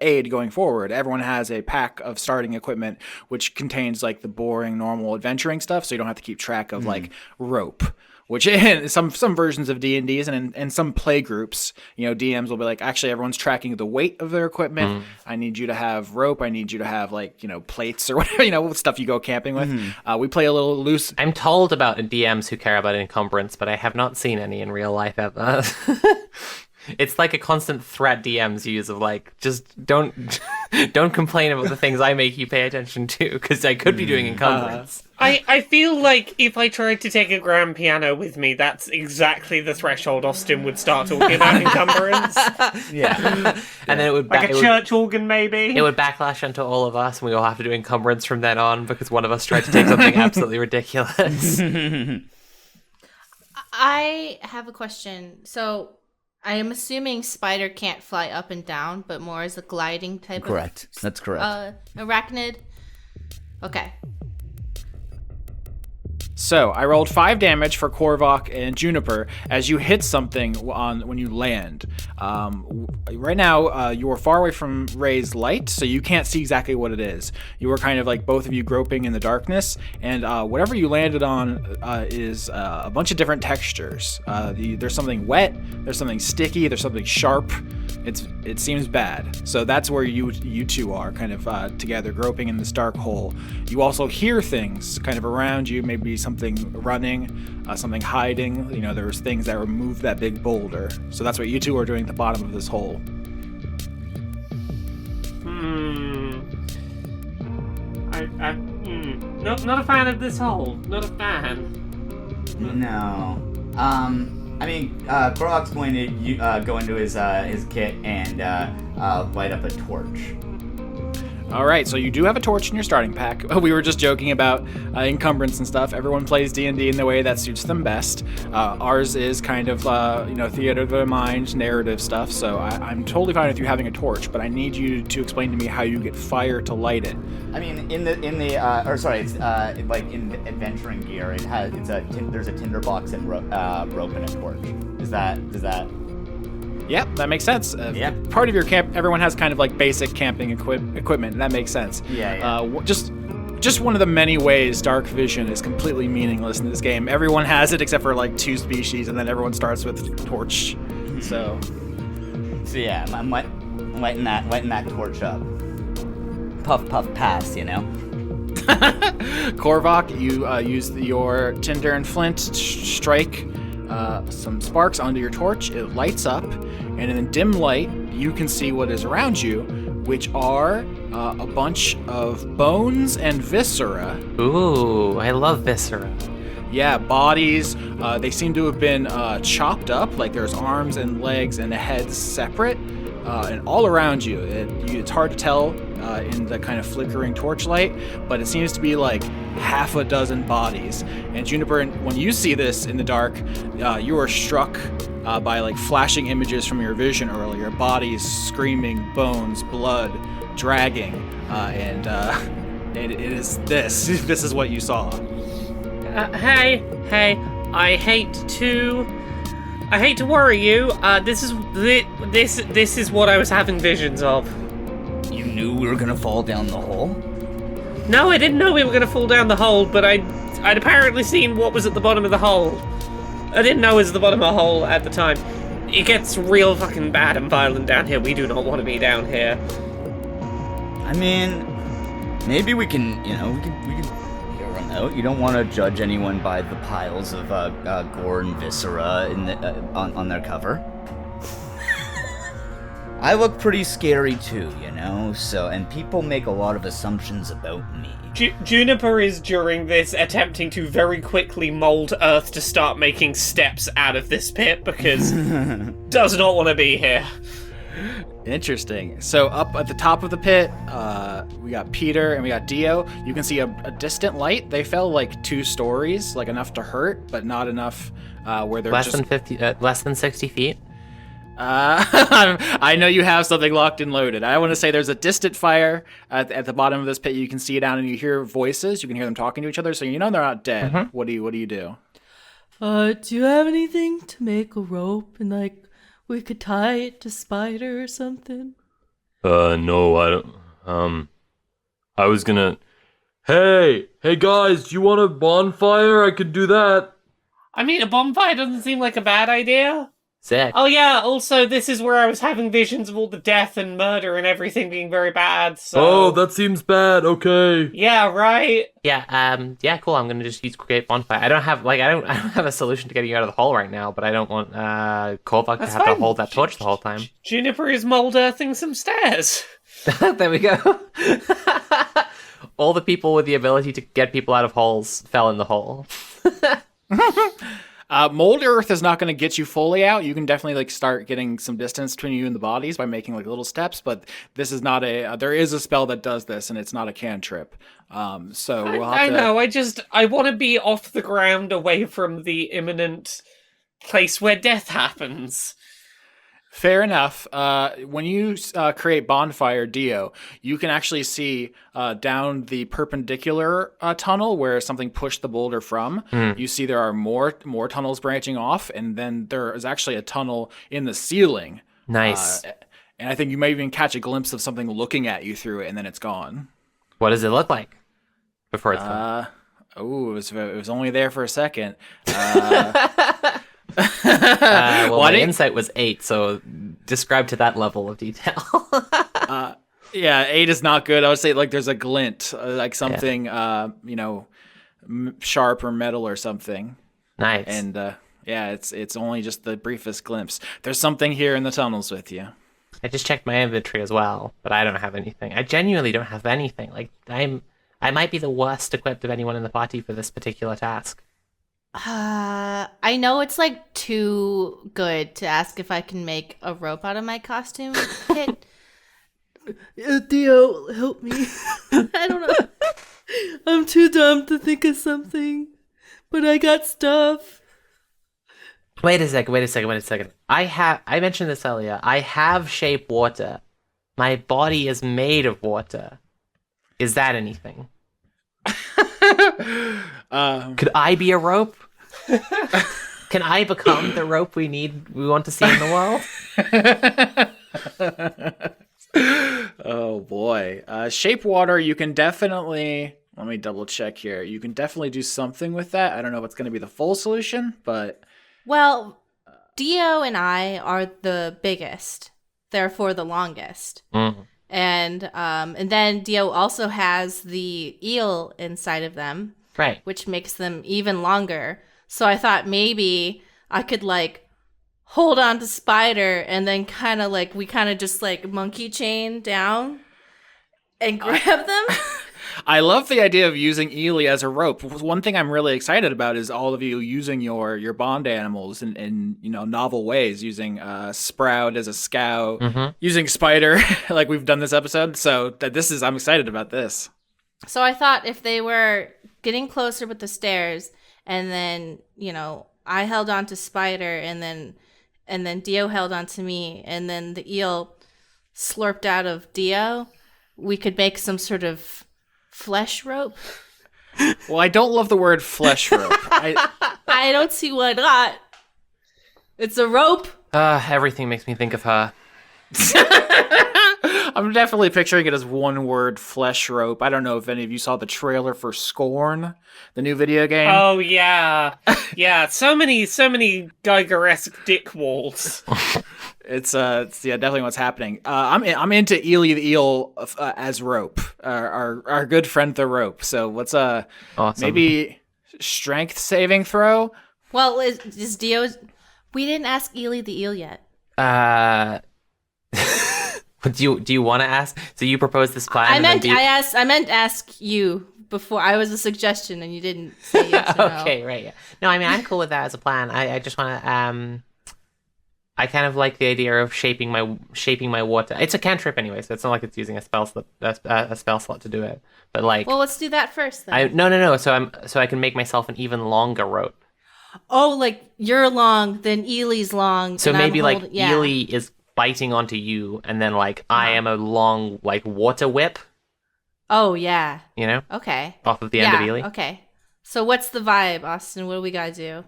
aid going forward. Everyone has a pack of starting equipment, which contains like the boring, normal adventuring stuff, so you don't have to keep track of like rope. Which in some versions of D&Ds and in some play groups, DMs will be like, actually, everyone's tracking the weight of their equipment. I need you to have rope. I need you to have plates or whatever, stuff you go camping with. We play a little loose. I'm told about DMs who care about encumbrance, but I have not seen any in real life ever. It's like a constant threat DMs use of like, just don't complain about the things I make you pay attention to, because I could be doing encumbrance. I feel like if I tried to take a grand piano with me, that's exactly the threshold Austin would start talking about encumbrance. Yeah. And then it would... Like a church organ, maybe? It would backlash onto all of us, and we all have to do encumbrance from then on, because one of us tried to take something absolutely ridiculous. I have a question. So... I am assuming Spider can't fly up and down, but more as a gliding type Correct. That's correct. arachnid. Okay. So I rolled 5 damage for Korvok and Juniper as you hit something when you land. Right now, you are far away from Ray's light, so you can't see exactly what it is. You were kind of like both of you groping in the darkness, and whatever you landed on is a bunch of different textures. There's something wet, there's something sticky, there's something sharp. It seems bad. So that's where you two are, kind of together, groping in this dark hole. You also hear things kind of around you, maybe something running, something hiding. You know, there's things that removed that big boulder. So that's what you two are doing at the bottom of this hole. Not a fan of this hole. Not a fan. No. I mean, Korvok's going to go into his kit and light up a torch. All right, so you do have a torch in your starting pack. We were just joking about encumbrance and stuff. Everyone plays D&D in the way that suits them best. Ours is kind of, theater of the mind, narrative stuff. So I'm totally fine with you having a torch, but I need you to explain to me how you get fire to light it. I mean, it's like in adventuring gear. There's a tinderbox and rope and a torch. Does that? Yep, that makes sense. Yep. Part of your camp, everyone has kind of like basic camping equipment, and that makes sense. Yeah. Just one of the many ways dark vision is completely meaningless in this game. Everyone has it except for like 2 species, and then everyone starts with torch. So yeah, I'm lighting that torch up. Puff, puff, pass, you know? Korvok, you use your tinder and flint, strike some sparks onto your torch. It lights up, and in the dim light, you can see what is around you, which are a bunch of bones and viscera. Ooh, I love viscera. Yeah, bodies. They seem to have been chopped up, like there's arms and legs and a head separate. And all around you, it's hard to tell in the kind of flickering torchlight, but it seems to be like half a dozen bodies. And Juniper, when you see this in the dark, you are struck by like flashing images from your vision earlier, bodies screaming, bones, blood, dragging, and it is this. This is what you saw. Hey, I hate to worry you. This is what I was having visions of. You knew we were gonna fall down the hole? No, I didn't know we were gonna fall down the hole, but I'd apparently seen what was at the bottom of the hole. I didn't know it was the bottom of the hole at the time. It gets real fucking bad and violent down here. We do not want to be down here. I mean, maybe we can hear them out. You don't want to judge anyone by the piles of gore and viscera on their cover. I look pretty scary too, you know, and people make a lot of assumptions about me. Juniper is during this attempting to very quickly mold Earth to start making steps out of this pit because does not want to be here. Interesting. So up at the top of the pit, we got Peter and we got Dio. You can see a distant light. They fell like 2 stories, like enough to hurt, but not enough where they're less than 60 feet. I know you have something locked and loaded. I want to say there's a distant fire at the bottom of this pit. You can see it down, and you hear voices. You can hear them talking to each other, so you know they're not dead. Mm-hmm. What do you do? Do you have anything to make a rope and like we could tie it to Spider or something? No, I don't. I was gonna. Hey guys, do you want a bonfire? I could do that. I mean, a bonfire doesn't seem like a bad idea. Sick. Oh yeah, also this is where I was having visions of all the death and murder and everything being very bad, so... Oh, that seems bad, okay. Yeah, right? Yeah, cool, I'm gonna just use create bonfire. I don't have a solution to getting you out of the hole right now, but I don't want Korvok to have to hold that torch the whole time. Juniper is mold earthing some stairs. There we go. All the people with the ability to get people out of holes fell in the hole. Mold earth is not going to get you fully out. You can definitely like start getting some distance between you and the bodies by making like little steps, but this is not there is a spell that does this, and it's not a cantrip. So we'll have to... I know, I want to be off the ground away from the imminent place where death happens. Fair enough. When you create bonfire Dio, you can actually see down the perpendicular tunnel where something pushed the boulder from. You see there are more tunnels branching off, and then there is actually a tunnel in the ceiling. Nice. And I think you might even catch a glimpse of something looking at you through it, and then it's gone. What does it look like before it's gone? It was only there for a second. Well, my insight was 8, so describe to that level of detail. Yeah, 8 is not good. I would say like there's a glint, like something, sharp or metal or something. Nice. And it's only just the briefest glimpse. There's something here in the tunnels with you. I just checked my inventory as well, but I don't have anything. I genuinely don't have anything. Like I might be the worst equipped of anyone in the party for this particular task. I know it's like too good to ask if I can make a rope out of my costume kit. Theo, help me. I don't know. I'm too dumb to think of something, but I got stuff. Wait a second. I mentioned this earlier. I have shape water. My body is made of water. Is that anything? Could I be a rope? Can I become the rope we want to see in the world? Oh boy. Shape water, you can definitely, let me double check here. You can definitely do something with that. I don't know if it's going to be the full solution, but... Well, Dio and I are the biggest, therefore the longest. And then Dio also has the eel inside of them. Right. Which makes them even longer. So I thought maybe I could like hold on to Spider and then we just monkey chain down and grab them. I love the idea of using Ely as a rope. One thing I'm really excited about is all of you using your bond animals in novel ways, using Sprout as a scout, using Spider like we've done this episode. So I'm excited about this. So I thought if they were getting closer with the stairs, and then I held on to Spider, and then Dio held on to me, and then the eel slurped out of Dio, we could make some sort of flesh rope. Well, I don't love the word flesh rope. I don't see why not. It's a rope. Everything makes me think of her. I'm definitely picturing it as one word, flesh rope. I don't know if any of you saw the trailer for Scorn, the new video game. Oh yeah, yeah. So many Geiger-esque dick walls. It's definitely what's happening. I'm into Ely the eel as rope, our good friend the rope. So what's awesome. Maybe strength saving throw? Well, is Dio's? We didn't ask Ely the eel yet. Do you want to ask? So you proposed this plan? I meant ask you before. I was a suggestion, and you didn't say yes or no. Okay, right. Yeah. No, I mean I'm cool with that as a plan. I just want to. I kind of like the idea of shaping my water. It's a cantrip anyway, so it's not like it's using a spell slot to do it. But like, well, let's do that first. Then. No. So I can make myself an even longer rope. Oh, like you're long, then Ely's long. So maybe Ely is biting onto you, and then I am a long water whip. Oh yeah. Okay. Off of the end of Ely. Okay. So what's the vibe, Austin? What do we gotta do?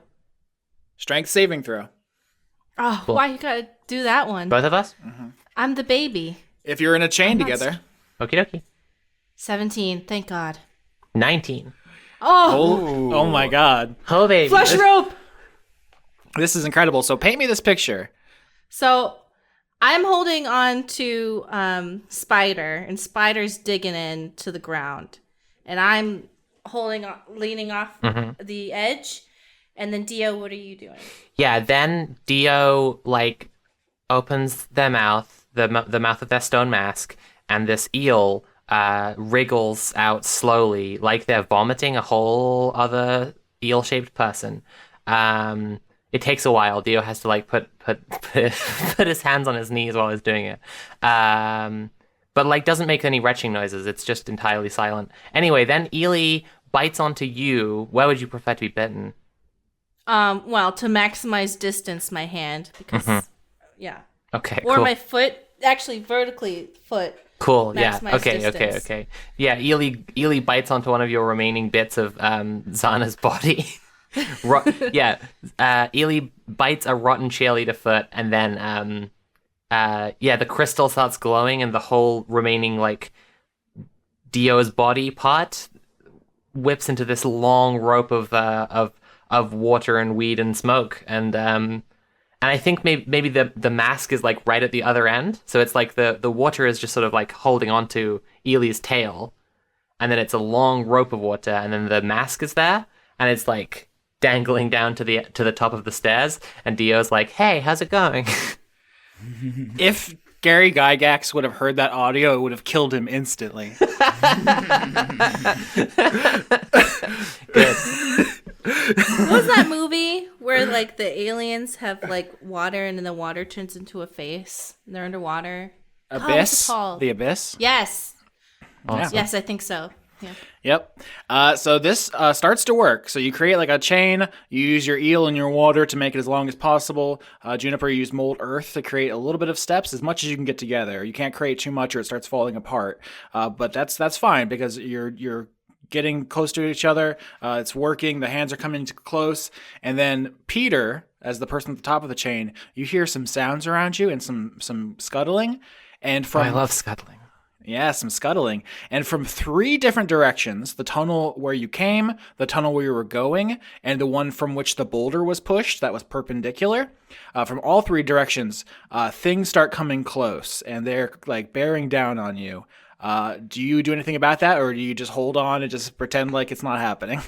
Strength saving throw. Oh, cool. Why you gotta do that one? Both of us? Mm-hmm. I'm the baby. If you're in a chain together. Okie dokie. 17, thank God. 19. Oh my God. Oh, baby. Flesh rope! This is incredible. So paint me this picture. So I'm holding on to Spider, and Spider's digging into the ground. And I'm leaning off the edge. And then Dio, what are you doing? Yeah, then Dio opens their mouth, the mouth of their stone mask, and this eel wriggles out slowly, like they're vomiting a whole other eel-shaped person. It takes a while. Dio has to put his hands on his knees while he's doing it. But doesn't make any retching noises. It's just entirely silent. Anyway, then Ely bites onto you. Where would you prefer to be bitten? Well, to maximize distance, my hand, because, yeah. Okay, Or cool. my foot, actually vertically foot. Cool. Yeah. Maximize distance. Okay. Yeah. Ely bites onto one of your remaining bits of Zana's body. Ely bites a rotten cheerleader foot, and then the crystal starts glowing, and the whole remaining like Dio's body part whips into this long rope of water and weed and smoke, and I think maybe the mask is like right at the other end, so it's like the water is just sort of like holding onto Ely's tail, and then it's a long rope of water, and then the mask is there, and it's like dangling down to the top of the stairs, and Dio's like, "Hey, how's it going?" If Gary Gygax would have heard that audio, it would have killed him instantly. Good. What was that movie where like the aliens have like water and then the water turns into a face and they're underwater? Oh, what's it Abyss? called? The Abyss? Yes. Awesome. Yes, I think so. Yeah. Yep. So this starts to work. So you create like a chain. You use your eel and your water to make it as long as possible. Juniper, you use mold earth to create a little bit of steps, as much as you can get together. You can't create too much or it starts falling apart. But that's fine because you're getting close to each other. It's working. The hands are coming close. And then Peter, as the person at the top of the chain, you hear some sounds around you and some scuttling. And from I love scuttling. Yeah, some scuttling. And from 3 different directions, the tunnel where you came, the tunnel where you were going, and the one from which the boulder was pushed, that was perpendicular, from all 3 directions, things start coming close, and they're like bearing down on you. Do you do anything about that, or do you just hold on and just pretend like it's not happening?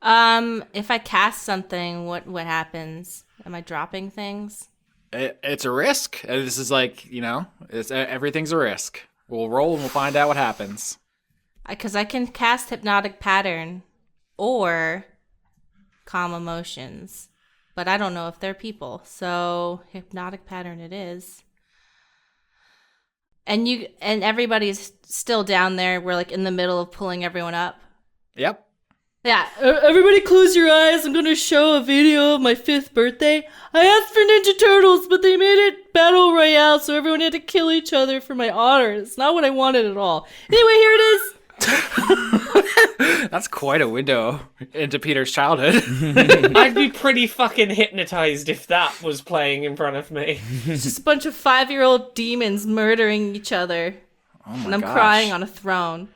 If I cast something, what happens? Am I dropping things? It's a risk. This is like, everything's a risk. We'll roll and we'll find out what happens. Because I can cast Hypnotic Pattern or Calm Emotions, but I don't know if they're people. So Hypnotic Pattern it is. And everybody's still down there. We're like in the middle of pulling everyone up. Yep. Yeah. Everybody close your eyes. I'm going to show a video of my 5th birthday. I asked for Ninja Turtles, but they made it Battle Royale, so everyone had to kill each other for my honor. It's not what I wanted at all. Anyway, here it is. That's quite a window into Peter's childhood. I'd be pretty fucking hypnotized if that was playing in front of me. It's just a bunch of 5-year-old demons murdering each other. Oh my and I'm gosh. crying on a throne.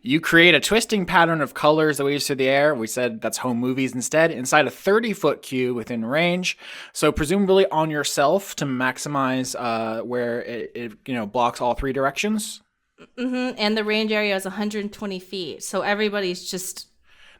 You create a twisting pattern of colors that waves through the air. We said that's home movies instead, inside a 30-foot cube within range. So presumably on yourself to maximize where it blocks all 3 directions. Mm-hmm. And the range area is 120 feet. So everybody's just...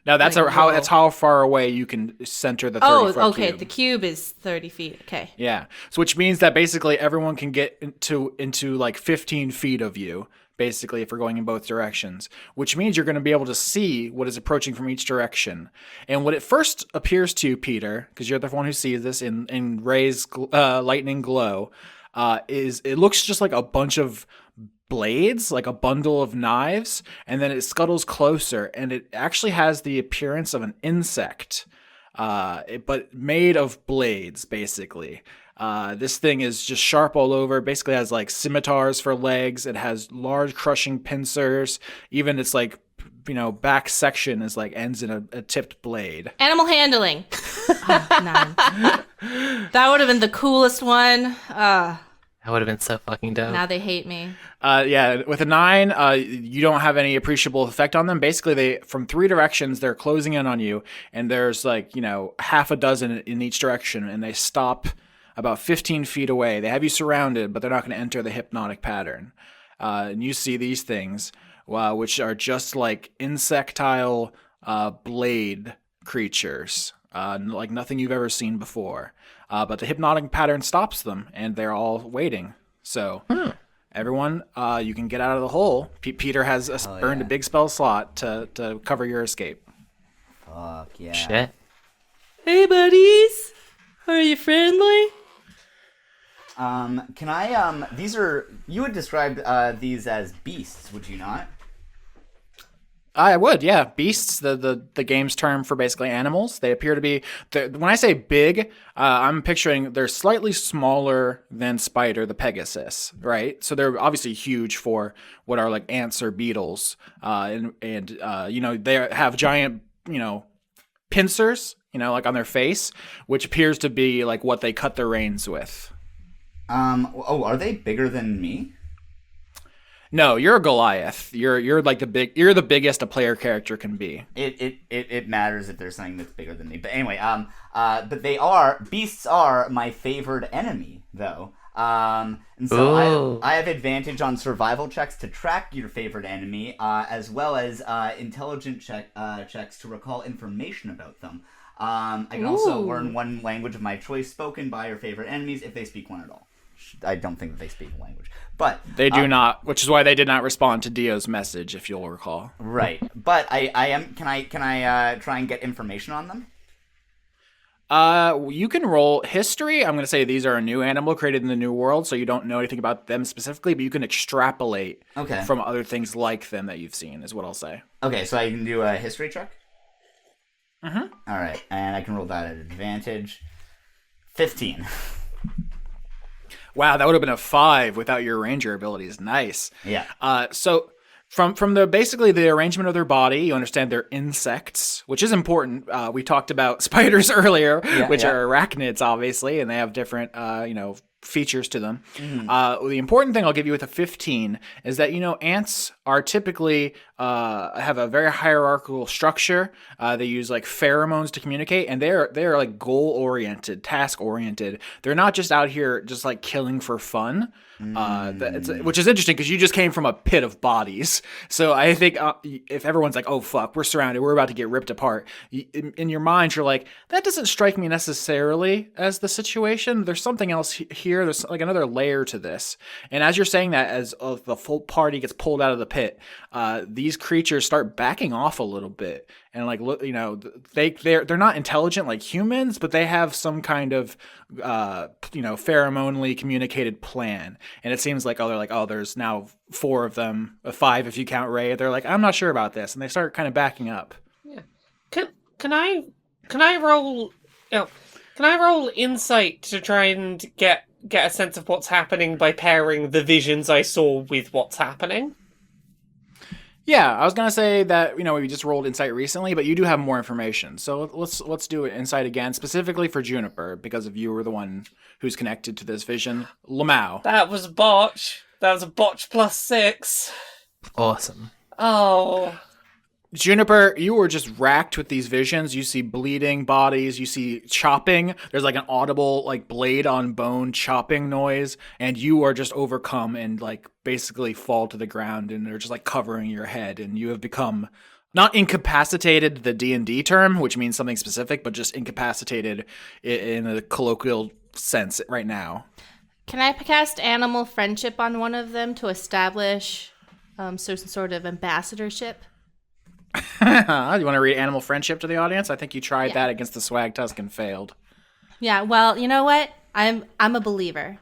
Now that's like, that's how far away you can center the 30-foot cube. Oh, okay. The cube is 30 feet. Okay. Yeah. So which means that basically everyone can get into like 15 feet of you. Basically, if we're going in both directions, which means you're going to be able to see what is approaching from each direction. And what it first appears to you, Peter, because you're the one who sees this in Ray's lightning glow, is it looks just like a bunch of blades, like a bundle of knives, and then it scuttles closer, and it actually has the appearance of an insect, but made of blades, basically. This thing is just sharp all over. Basically has like scimitars for legs. It has large crushing pincers. Even its like, back section is like ends in a tipped blade. Animal handling. 9. That would have been the coolest one. That would have been so fucking dope. Now they hate me. Yeah, with a 9, you don't have any appreciable effect on them. Basically, from 3 directions, they're closing in on you, and there's like, half a dozen in each direction, and they stop about 15 feet away. They have you surrounded, but they're not going to enter the hypnotic pattern. And you see these things, which are just like insectile blade creatures, like nothing you've ever seen before. But the hypnotic pattern stops them, and they're all waiting. So everyone, you can get out of the hole. Peter has burned a big spell slot to cover your escape. Fuck yeah. Shit. Hey, buddies. Are you friendly? Can I, you would describe these as beasts, would you not? I would, yeah. Beasts, the game's term for basically animals. They appear to be, when I say big, I'm picturing they're slightly smaller than Spider, the Pegasus, right? So they're obviously huge for what are like ants or beetles. And they have giant, pincers, like on their face, which appears to be like what they cut their reins with. Are they bigger than me? No, you're a Goliath. You're the biggest a player character can be. It matters if there's something that's bigger than me. But anyway, beasts are my favored enemy though. And so I have advantage on survival checks to track your favorite enemy, as well as intelligence checks to recall information about them. I can also learn one language of my choice spoken by your favorite enemies if they speak one at all. I don't think that they speak a language, but they do not, which is why they did not respond to Dio's message, if you'll recall. Right, but I am. Can I try and get information on them? You can roll history. I'm going to say these are a new animal created in the new world, so you don't know anything about them specifically, but you can extrapolate from other things like them that you've seen, is what I'll say. Okay, so I can do a history check. Mm-hmm. All right, and I can roll that at advantage. 15. Wow, that would have been a 5 without your ranger abilities. Nice. Yeah. So from basically the arrangement of their body, you understand they're insects, which is important. We talked about spiders earlier, which are arachnids, obviously, and they have different, features to them. Mm-hmm. The important thing I'll give you with a 15 is that, ants are typically have a very hierarchical structure. They use like pheromones to communicate, and they're like goal oriented, task oriented. They're not just out here just like killing for fun. Which is interesting because you just came from a pit of bodies. So I think if everyone's like, oh fuck, we're surrounded, we're about to get ripped apart, in your mind you're like, that doesn't strike me necessarily as the situation. There's something else here. There's like another layer to this. And as you're saying that, as the full party gets pulled out of the pit, these creatures start backing off a little bit. And like, they're not intelligent like humans, but they have some kind of, pheromonally communicated plan. And it seems like, there's now 4 of them, 5 if you count Ray. They're like, I'm not sure about this, and they start kind of backing up. Yeah. Can I roll? Can I roll insight to try and get a sense of what's happening by pairing the visions I saw with what's happening? Yeah, I was gonna say that we just rolled insight recently, but you do have more information. So let's do insight again, specifically for Juniper, because if you were the one who's connected to this vision, Lamau. That was a botch. That was a botch +6. Awesome. Oh. Juniper, you were just racked with these visions. You see bleeding bodies. You see chopping. There's like an audible like blade on bone chopping noise, and you are just overcome and like basically fall to the ground, and they're just like covering your head, and you have become not incapacitated, the D&D term, which means something specific, but just incapacitated in a colloquial sense right now. Can I cast animal friendship on one of them to establish some sort of ambassadorship? You want to read animal friendship to the audience? I think you tried that against the Swag Tusk and failed. Yeah, well, you know what? I'm a believer.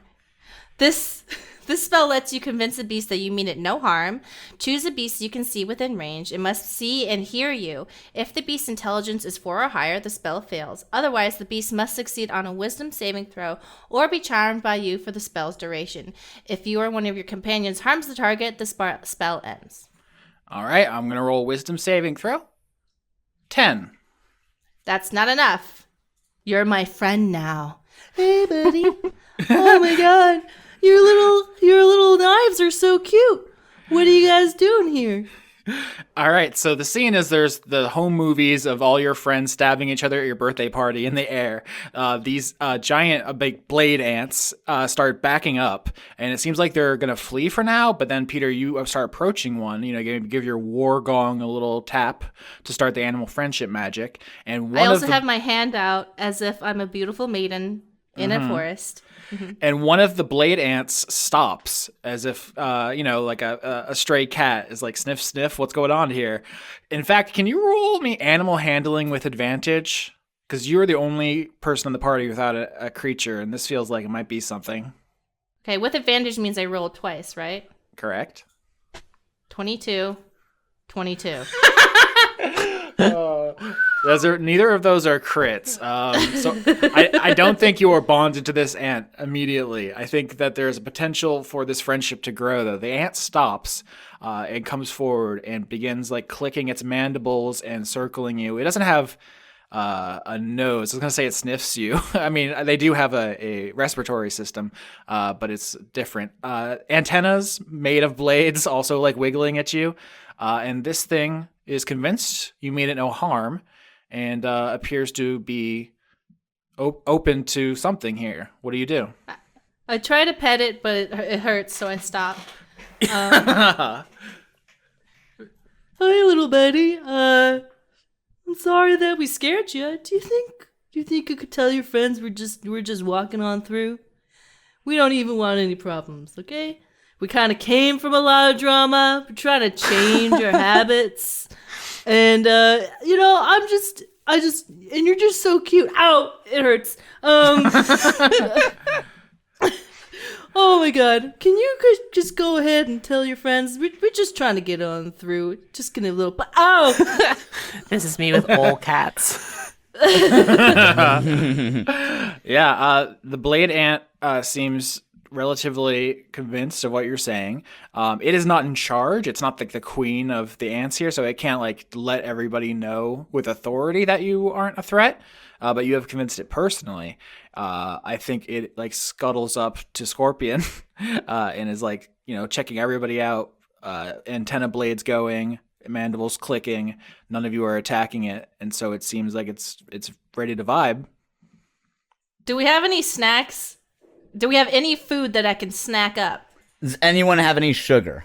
This spell lets you convince a beast that you mean it no harm. Choose a beast you can see within range. It must see and hear you. If the beast's intelligence is 4 or higher, the spell fails. Otherwise, the beast must succeed on a wisdom saving throw or be charmed by you for the spell's duration. If you or one of your companions harms the target, the spell ends. All right, I'm going to roll wisdom saving throw. 10. That's not enough. You're my friend now. Hey, buddy. Oh my god. Your little knives are so cute. What are you guys doing here? All right, so the scene is there's the home movies of all your friends stabbing each other at your birthday party in the air. These giant big blade ants start backing up, and it seems like they're going to flee for now, but then, Peter, you start approaching one, give your war gong a little tap to start the animal friendship magic. And I also have my hand out as if I'm a beautiful maiden in a forest. And one of the blade ants stops as if, like a stray cat is like, sniff, sniff, what's going on here? In fact, can you roll me animal handling with advantage? Because you're the only person in the party without a creature, and this feels like it might be something. Okay, with advantage means I rolled twice, right? Correct. 22. 22. Neither of those are crits. So I don't think you are bonded to this ant immediately. I think that there's a potential for this friendship to grow, though. The ant stops and comes forward and begins like clicking its mandibles and circling you. It doesn't have a nose. I was gonna say it sniffs you. I mean, they do have a respiratory system, but it's different. Antennas made of blades, also like wiggling at you. And this thing is convinced you mean it no harm, and appears to be open to something here. What do you do? I try to pet it, but it hurts, so I stop. Hi, little buddy. I'm sorry that we scared you. Do you think you could tell your friends we're just walking on through? We don't even want any problems, okay? We kind of came from a lot of drama. We're trying to change our habits. And, I just, and you're just so cute. Ow, it hurts. Oh my God. Can you just go ahead and tell your friends? We're just trying to get on through. Just gonna ow. This is me with all cats. Yeah, the blade ant seems relatively convinced of what you're saying. It is not in charge. It's not like the queen of the ants here, so it can't like let everybody know with authority that you aren't a threat. But you have convinced it personally. I think it like scuttles up to Scorpion and is like, checking everybody out. Antenna blades going, mandibles clicking. None of you are attacking it, and so it seems like it's ready to vibe. Do we have any snacks? Do we have any food that I can snack up? Does anyone have any sugar?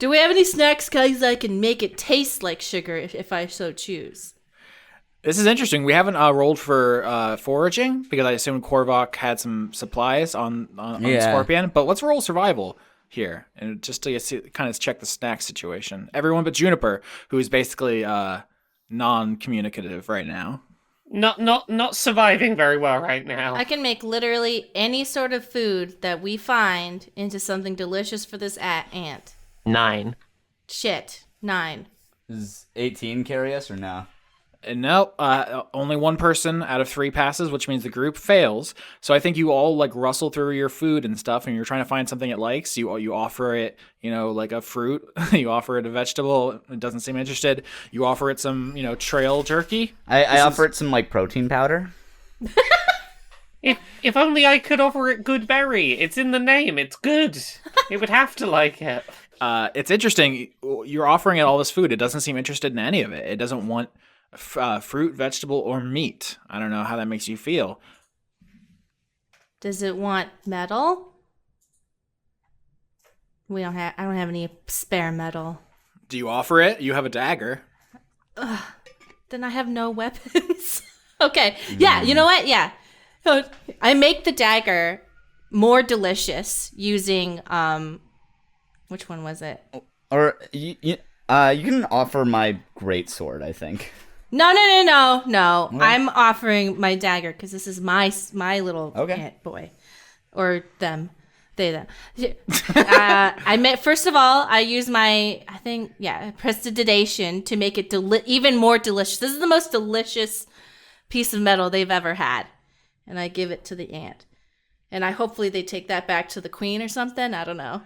Do we have any snacks, guys? I can make it taste like sugar if I so choose. This is interesting. We haven't rolled for foraging because I assumed Korvok had some supplies on Scorpion. But let's roll survival here, and just to kind of check the snack situation. Everyone but Juniper, who is basically non-communicative right now. Not surviving very well right now. I can make literally any sort of food that we find into something delicious for this ant. 9. Shit. 9. Does 18 carry us or no? No, only one person out of 3 passes, which means the group fails. So I think you all like rustle through your food and stuff, and you're trying to find something it likes. You offer it, like a fruit. You offer it a vegetable. It doesn't seem interested. You offer it some, trail jerky. I offer it some like protein powder. If only I could offer it good berry. It's in the name. It's good. It would have to like it. It's interesting. You're offering it all this food. It doesn't seem interested in any of it. It doesn't want fruit, vegetable, or meat. I don't know how that makes you feel. Does it want metal? I don't have any spare metal. Do you offer it? You have a dagger. Then I have no weapons. Okay. Yeah, you know what? Yeah. I make the dagger more delicious using which one was it? Or you can offer my greatsword, I think. No. I'm offering my dagger because this is my little ant boy, or them, they them. First of all, I use my prestidigitation to make it even more delicious. This is the most delicious piece of metal they've ever had, and I give it to the ant, and hopefully they take that back to the queen or something. I don't know.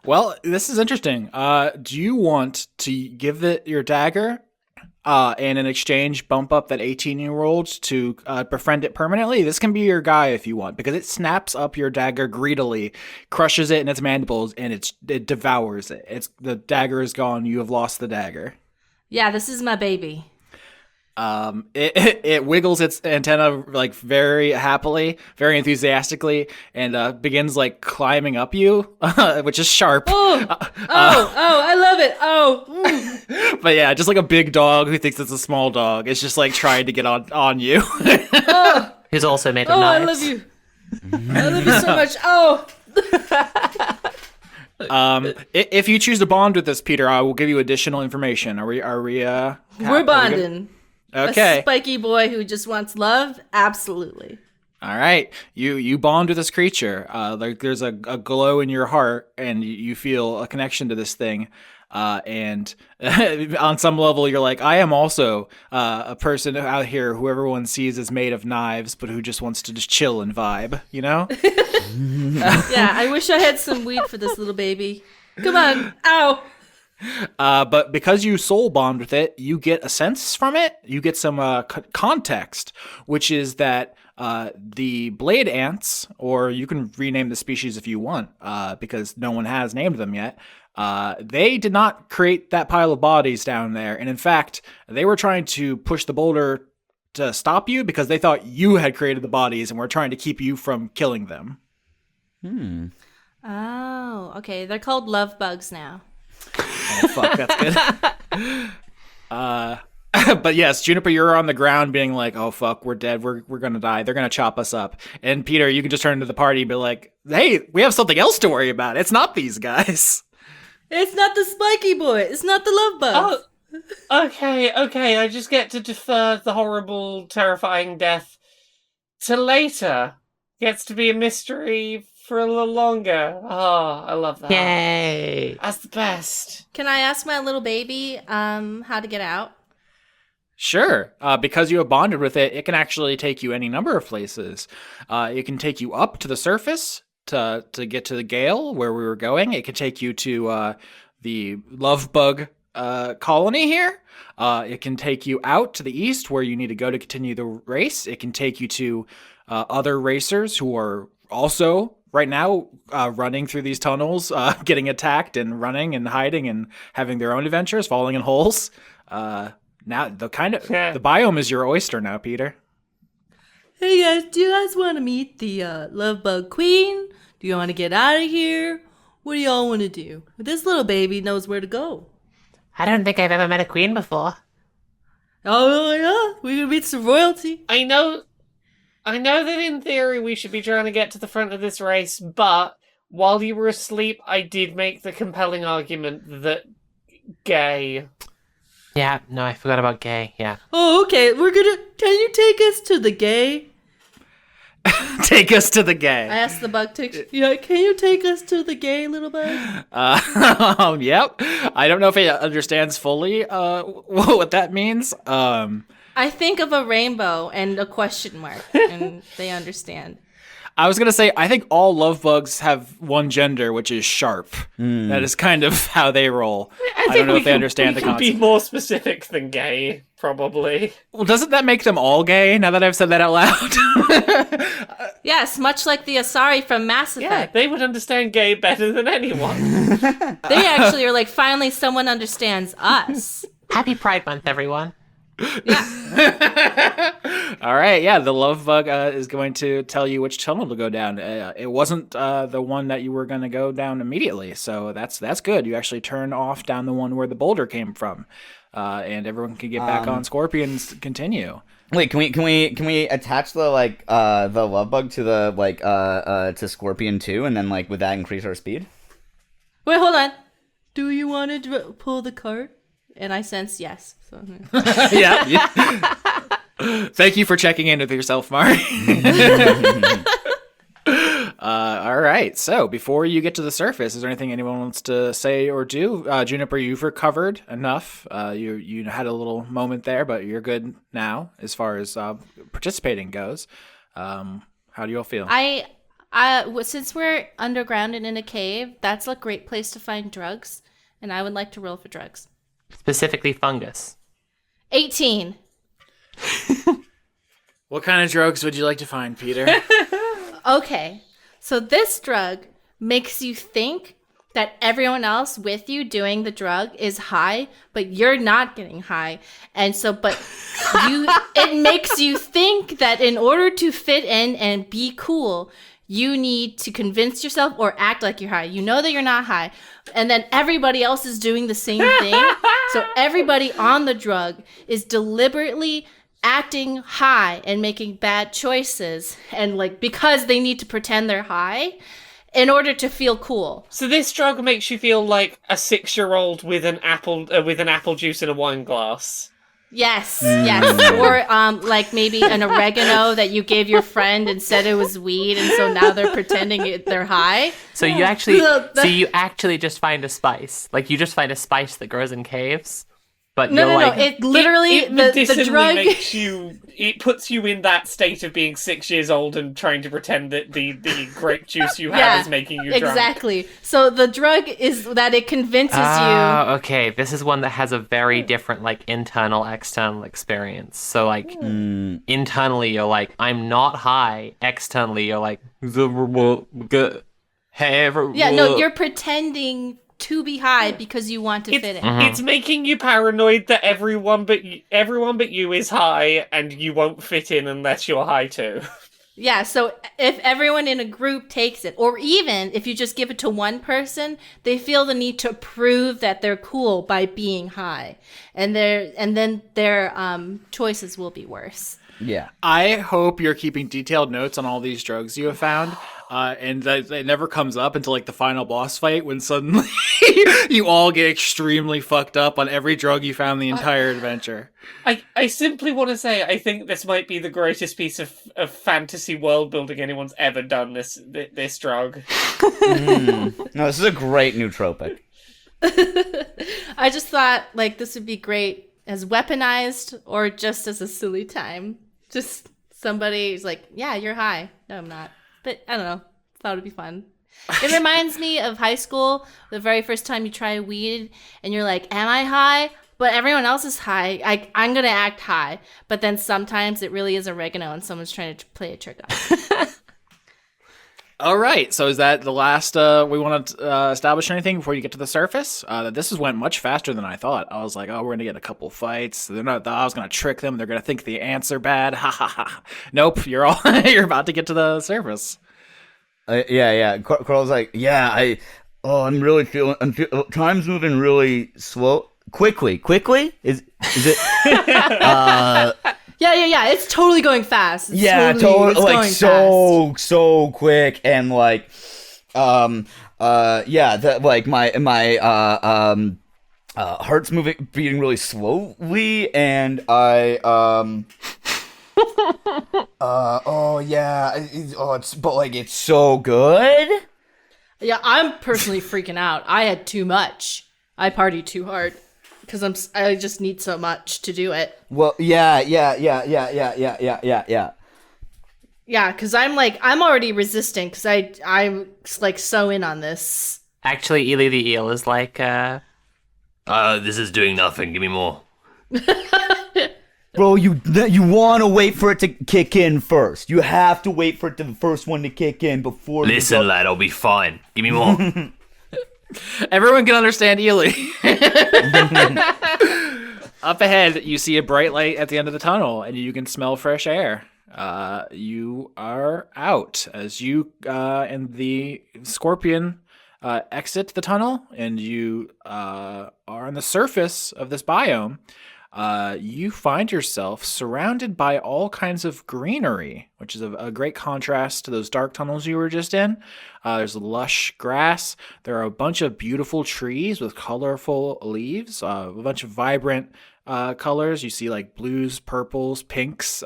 Well, this is interesting. Do you want to give it your dagger? And in exchange, bump up that 18-year-old to befriend it permanently? This can be your guy if you want, because it snaps up your dagger greedily, crushes it in its mandibles, and it devours it. The dagger is gone. You have lost the dagger. Yeah, this is my baby. It wiggles its antenna like very happily, very enthusiastically, and begins like climbing up you, which is sharp. I love it. But yeah, just like a big dog who thinks it's a small dog. It's just like trying to get on you. Who's also made of knives. I love you. I love you so much. If you choose to bond with us, Peter, I will give you additional information. Are we? We're bonding. Okay. A spiky boy who just wants love? Absolutely. All right. You bond with this creature. There's a glow in your heart, and you feel a connection to this thing. and on some level, you're like, I am also a person out here who everyone sees as made of knives, but who just wants to just chill and vibe, you know? Yeah, I wish I had some weed for this little baby. Come on. Ow. But because you soul bond with it, you get a sense from it. You get some context, which is that the blade ants, or you can rename the species if you want, because no one has named them yet. They did not create that pile of bodies down there. And in fact, they were trying to push the boulder to stop you because they thought you had created the bodies and were trying to keep you from killing them. Oh, okay. They're called love bugs now. Oh, fuck, that's good. But yes, Juniper, you're on the ground being like, oh, fuck, we're dead. We're going to die. They're going to chop us up. And Peter, you can just turn to the party and be like, hey, we have something else to worry about. It's not these guys. It's not the spiky boy. It's not the love bug. Oh, okay. I just get to defer the horrible, terrifying death to later. Gets to be a mystery for a little longer. Oh, I love that. Yay! That's the best. Can I ask my little baby how to get out? Sure. Because you have bonded with it, it can actually take you any number of places. It can take you up to the surface to get to the gale where we were going. It can take you to the love bug colony here. It can take you out to the east where you need to go to continue the race. It can take you to other racers who are also right now running through these tunnels, getting attacked and running and hiding and having their own adventures, falling in holes. Now the biome is your oyster now, Peter. Hey guys, do you guys want to meet the love bug queen? Do you want to get out of here? What do y'all want to do? This little baby knows where to go. I don't think I've ever met a queen before. Oh yeah, we can meet some royalty. I know that in theory we should be trying to get to the front of this race, but while you were asleep, I did make the compelling argument that gay. Yeah, no, I forgot about gay, yeah. Oh, okay, can you take us to the gay? Take us to the gay. I asked the bug to. Yeah, can you take us to the gay, little bug? Yep. I don't know if he understands fully what that means. I think of a rainbow and a question mark, and they understand. I was going to say, I think all love bugs have one gender, which is sharp. That is kind of how they roll. I don't know if they understand the concept. Be more specific than gay, probably. Well, doesn't that make them all gay, now that I've said that out loud? Yes, much like the Asari from Mass Yeah, Effect. they would understand gay better than anyone. They actually are like, finally someone understands us. Happy Pride Month, everyone. All right, yeah, the love bug is going to tell you which tunnel to go down. It wasn't the one that you were going to go down immediately, so that's good. You actually turn off down the one where the boulder came from, and everyone can get back on Scorpions. Continue. Wait, can we attach the the love bug to the to Scorpion 2, and then would that increase our speed? Wait, hold on. Do you want to pull the cart? And I sense yes. So. Yeah. Thank you for checking in with yourself, Mari. All right. So before you get to the surface, is there anything anyone wants to say or do? Juniper, you've recovered enough. You had a little moment there, but you're good now as far as participating goes. How do you all feel? Since we're underground and in a cave, that's a great place to find drugs, and I would like to roll for drugs. Specifically fungus. 18. What kind of drugs would you like to find, Peter? Okay, so this drug makes you think that everyone else with you doing the drug is high, but you're not getting high. And so, it makes you think that in order to fit in and be cool, you need to convince yourself or act like you're high. You know that you're not high. And then everybody else is doing the same thing. So everybody on the drug is deliberately acting high and making bad choices. And because they need to pretend they're high in order to feel cool. So this drug makes you feel like a 6-year-old with an apple juice in a wine glass. Yes, yes. Or like maybe an oregano that you gave your friend and said it was weed, and so now they're pretending they're high. So you actually just find a spice. Like you just find a spice that grows in caves. But No, you're like, It literally It the medicinally drug. makes you. It puts you in that state of being 6 years old and trying to pretend that the grape juice you have is making you drunk. Exactly. So the drug is that it convinces you. Okay, this is one that has a very different like internal external experience. So like internally you're like, I'm not high. Externally you're like, hey, Yeah, no, you're pretending to be high because you want to fit in. It's making you paranoid that everyone but you is high, and you won't fit in unless you're high too. Yeah, so if everyone in a group takes it, or even if you just give it to one person, they feel the need to prove that they're cool by being high, and then their choices will be worse. Yeah. I hope you're keeping detailed notes on all these drugs you have found, and that it never comes up until like the final boss fight when suddenly you all get extremely fucked up on every drug you found the entire adventure. I simply want to say I think this might be the greatest piece of fantasy world building anyone's ever done. This drug. No, this is a great nootropic. I just thought like this would be great as weaponized or just as a silly time. Just somebody's like, yeah, you're high. No, I'm not. But I don't know. Thought it'd be fun. It reminds me of high school, the very first time you try weed and you're like, am I high? But everyone else is high. I'm going to act high. But then sometimes it really is oregano and someone's trying to play a trick on you. All right, so is that the last we want to establish anything before you get to the surface? This went much faster than I thought. I was like, oh, we're going to get a couple fights. I was going to trick them. They're going to think the ants are bad. Ha ha ha. Nope, you're you're about to get to the surface. Yeah. Carl's like, yeah, I'm really feeling. Time's moving really slow. Quickly. Is it? Yeah. It's totally going fast. It's Yeah, totally. It's like going fast. so quick, and like, that like my heart's beating really slowly, and it's so good. Yeah, I'm personally freaking out. I had too much. I partied too hard because I just need so much to do it. Well, yeah. Yeah, because I'm already resisting because I'm like so in on this. actually Ely the eel is like, This is doing nothing. Give me more. Bro, you want to wait for it to kick in first. You have to wait for the first one to kick in before. Listen, lad, I'll be fine. Give me more. Everyone can understand Ely. Up ahead, you see a bright light at the end of the tunnel, and you can smell fresh air. You are out as you and the scorpion exit the tunnel, and you are on the surface of this biome. You find yourself surrounded by all kinds of greenery, which is a great contrast to those dark tunnels you were just in. There's lush grass. There are a bunch of beautiful trees with colorful leaves, a bunch of vibrant colors. You see like blues, purples, pinks,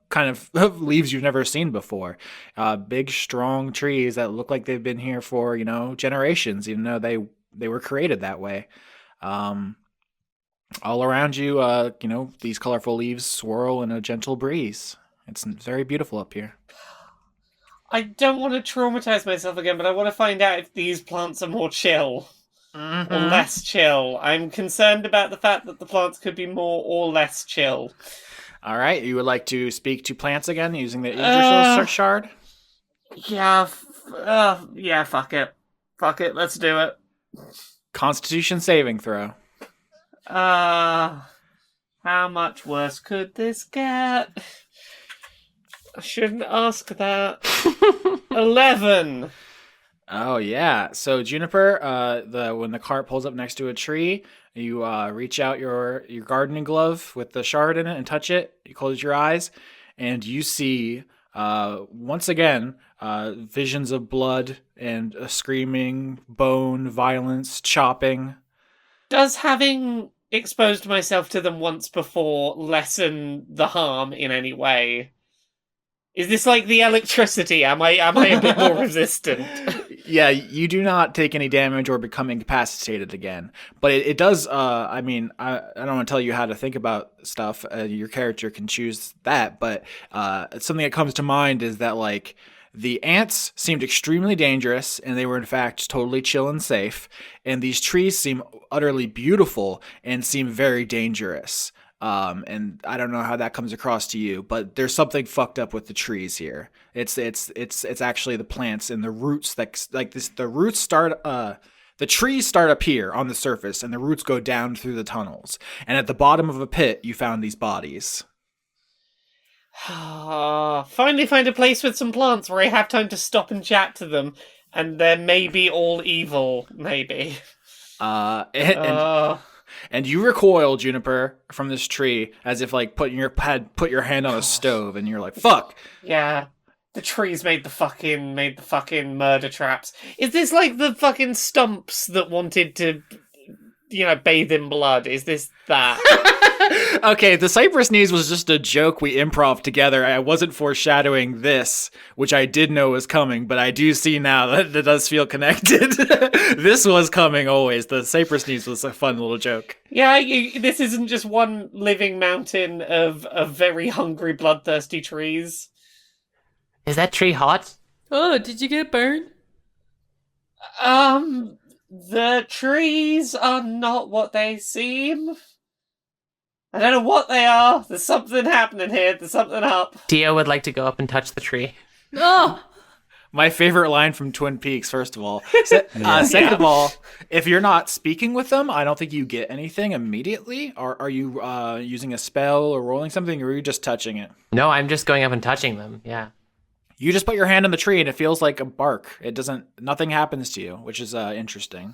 kind of leaves you've never seen before. Big, strong trees that look like they've been here for, generations, even though they were created that way. All around you, these colorful leaves swirl in a gentle breeze. It's very beautiful up here. I don't want to traumatize myself again, but I want to find out if these plants are more chill or less chill. I'm concerned about the fact that the plants could be more or less chill. All right, you would like to speak to plants again using the Yggdrasil shard? Yeah, fuck it. Fuck it, let's do it. Constitution saving throw. How much worse could this get? I shouldn't ask that. 11. Oh yeah. So Juniper, when the cart pulls up next to a tree, you reach out your gardening glove with the shard in it and touch it. You close your eyes, and you see once again visions of blood and screaming, bone, violence, chopping. Does having exposed myself to them once before lessen the harm in any way? Is this like the electricity? Am I a bit more resistant? Yeah, you do not take any damage or become incapacitated again. But it does, I mean, I don't want to tell you how to think about stuff. Your character can choose that. But something that comes to mind is that, like, the ants seemed extremely dangerous, and they were, in fact, totally chill and safe. And these trees seem utterly beautiful and seem very dangerous. And I don't know how that comes across to you, but there's something fucked up with the trees here. It's actually the plants and the roots that, like, this. The roots start. The trees start up here on the surface, and the roots go down through the tunnels. And at the bottom of a pit, you found these bodies. Finally find a place with some plants where I have time to stop and chat to them, and they're maybe all evil, maybe. And you recoil, Juniper, from this tree as if, like, put your hand on a stove, and you're like, "Fuck!" Yeah, the trees made the fucking murder traps. Is this like the fucking stumps that wanted to, bathe in blood? Is this that? Okay, the cypress knees was just a joke we improv together. I wasn't foreshadowing this, which I did know was coming, but I do see now that it does feel connected. This was coming always. The cypress knees was a fun little joke. Yeah, this isn't just one living mountain of very hungry, bloodthirsty trees. Is that tree hot? Oh, did you get burned? The trees are not what they seem. I don't know what they are. There's something happening here. There's something up. Dio would like to go up and touch the tree. No. My favorite line from Twin Peaks, first of all. Second of all, if you're not speaking with them, I don't think you get anything immediately. Are you using a spell or rolling something, or are you just touching it? No, I'm just going up and touching them, yeah. You just put your hand on the tree and it feels like a bark. Nothing happens to you, which is interesting.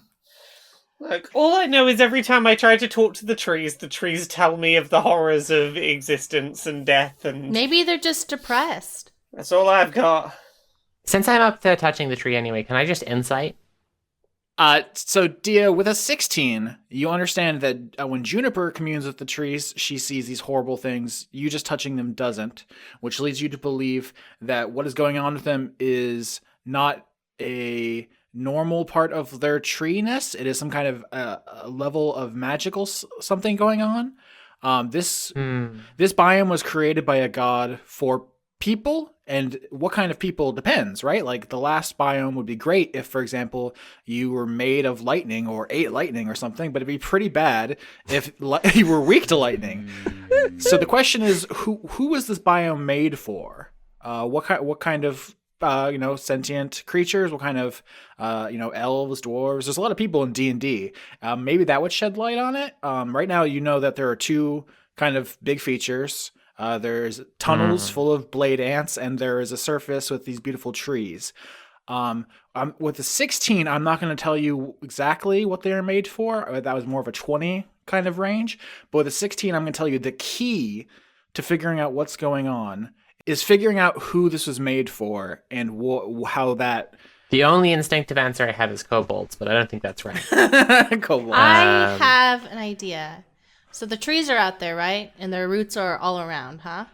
Look, all I know is every time I try to talk to the trees tell me of the horrors of existence and death, and Maybe they're just depressed. that's all I've got. Since I'm up there touching the tree anyway, can I just insight? So Dia, with a 16, you understand that when Juniper communes with the trees, she sees these horrible things. You just touching them doesn't, which leads you to believe that what is going on with them is not a normal part of their treeness. It is some kind of a level of magical something going on. This biome was created by a god for people, and what kind of people depends, right? Like, the last biome would be great if, for example, you were made of lightning or ate lightning or something, but it'd be pretty bad if you were weak to lightning. So the question is, who was this biome made for? What kind of sentient creatures? What kind of elves, dwarves? There's a lot of people in D&D. Maybe that would shed light on it. Right now, you know that there are two kind of big features. There's tunnels full of blade ants, and there is a surface with these beautiful trees. With the 16, I'm not going to tell you exactly what they're made for. That was more of a 20 kind of range. But with the 16, I'm going to tell you the key to figuring out what's going on is figuring out who this was made for and how that... The only instinctive answer I have is kobolds, but I don't think that's right. Kobolds. I have an idea. So the trees are out there, right? And their roots are all around, huh?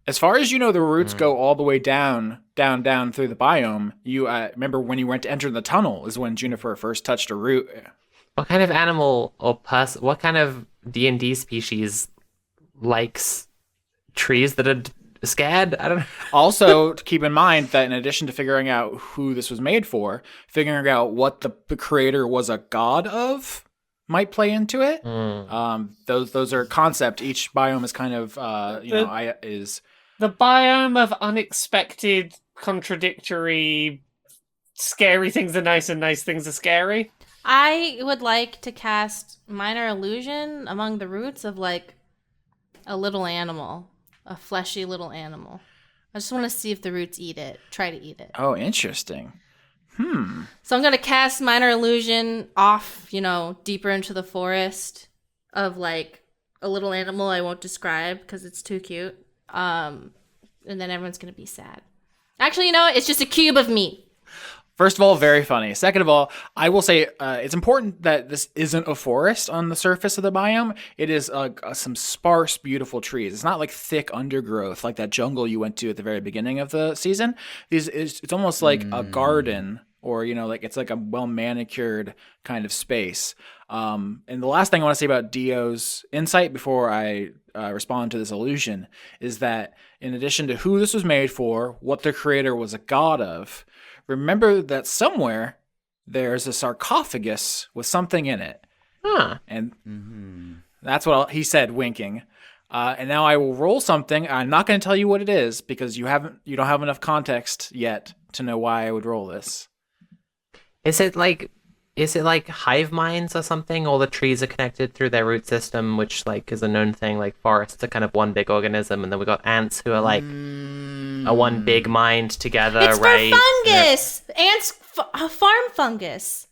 As far as you know, the roots go all the way down through the biome. You remember when you went to enter the tunnel is when Juniper first touched a root. What kind of animal or what kind of D&D species likes trees that are scared? I don't know. Also, to keep in mind that in addition to figuring out who this was made for, figuring out what the creator was a god of might play into it. Those are concept. Each biome is kind of is the biome of unexpected, contradictory, scary things are nice and nice things are scary. I would like to cast Minor Illusion among the roots of, like, a little animal. A fleshy little animal. I just want to see if the roots eat it. Try to eat it. Oh, interesting. So I'm going to cast Minor Illusion off, deeper into the forest of, like, a little animal I won't describe because it's too cute. And then everyone's going to be sad. Actually, it's just a cube of meat. First of all, very funny. Second of all, I will say it's important that this isn't a forest on the surface of the biome. It is some sparse, beautiful trees. It's not like thick undergrowth like that jungle you went to at the very beginning of the season. It's almost like a garden, or like it's like a well manicured kind of space. And the last thing I want to say about Dio's insight before I respond to this illusion is that in addition to who this was made for, what the creator was a god of, remember that somewhere there's a sarcophagus with something in it. Huh. And that's what he said, winking. And now I will roll something. I'm not going to tell you what it is because you don't have enough context yet to know why I would roll this. Is it like hive minds or something? All the trees are connected through their root system, which like is a known thing. Like forests are kind of one big organism, and then we got ants who are like a one big mind together, It's right? for fungus. Ants farm fungus.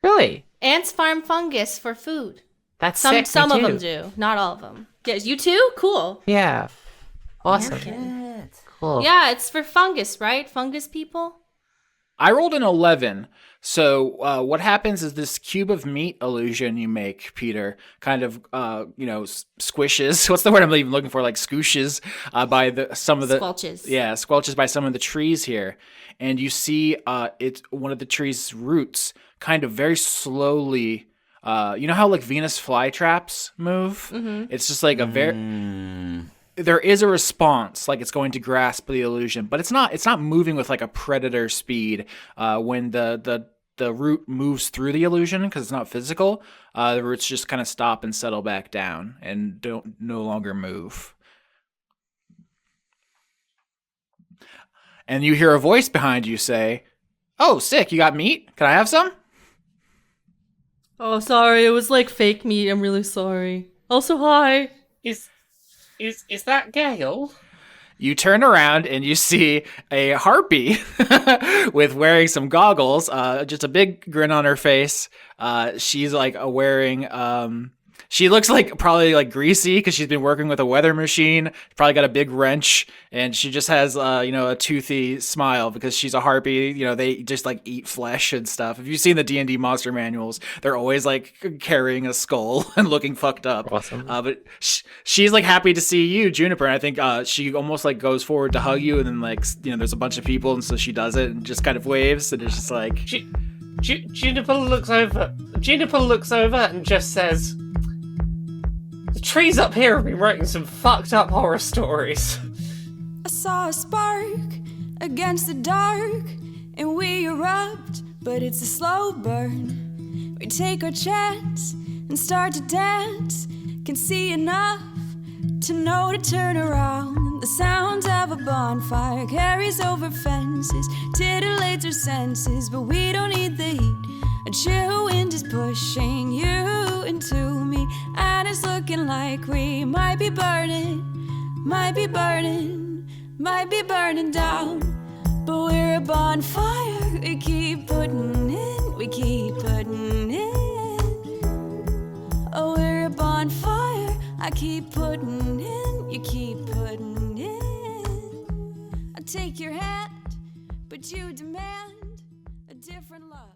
Really? Ants farm fungus for food. That's Some sick. some Me of too. them do, not all of them. Yes, you too? Cool. Yeah. Awesome. Cool. Yeah, it's for fungus, right? Fungus people. I rolled an 11. So what happens is this cube of meat illusion you make, Peter, kind of squishes. What's the word I'm even looking for? Like scooshes by some of the Squelches. Yeah, squelches by some of the trees here, and you see it's one of the tree's roots kind of very slowly. You know how like Venus flytraps move? Mm-hmm. It's just like a very. There is a response, like it's going to grasp the illusion, but it's not moving with like a predator speed when the root moves through the illusion, because it's not physical. The roots just kind of stop and settle back down and don't no longer move. And you hear a voice behind you say, "Oh, sick, you got meat? Can I have some?" Oh, sorry. It was like fake meat. I'm really sorry. Also, hi. Is that Gale? You turn around and you see a harpy with wearing some goggles, just a big grin on her face. She's like wearing, she looks like probably like greasy because she's been working with a weather machine. Probably got a big wrench, and she just has a toothy smile because she's a harpy. They just like eat flesh and stuff. If you've seen the D&D monster manuals, they're always like carrying a skull and looking fucked up. Awesome. But she's like happy to see you, Juniper. And I think she almost like goes forward to hug you, and then like there's a bunch of people, and so she does it and just kind of waves, and it's just like Juniper looks over. Juniper looks over and just says, "The trees up here have been writing some fucked up horror stories." I saw a spark against the dark, and we erupt, but it's a slow burn. We take our chance and start to dance, can see enough to know to turn around. The sound of a bonfire carries over fences, titillates our senses, but we don't need the heat. A chill wind is pushing you into me, and it's looking like we might be burning down. But we're a bonfire, we keep putting in. Oh, we're a bonfire, I keep putting in, you keep putting in. I take your hand, but you demand a different love.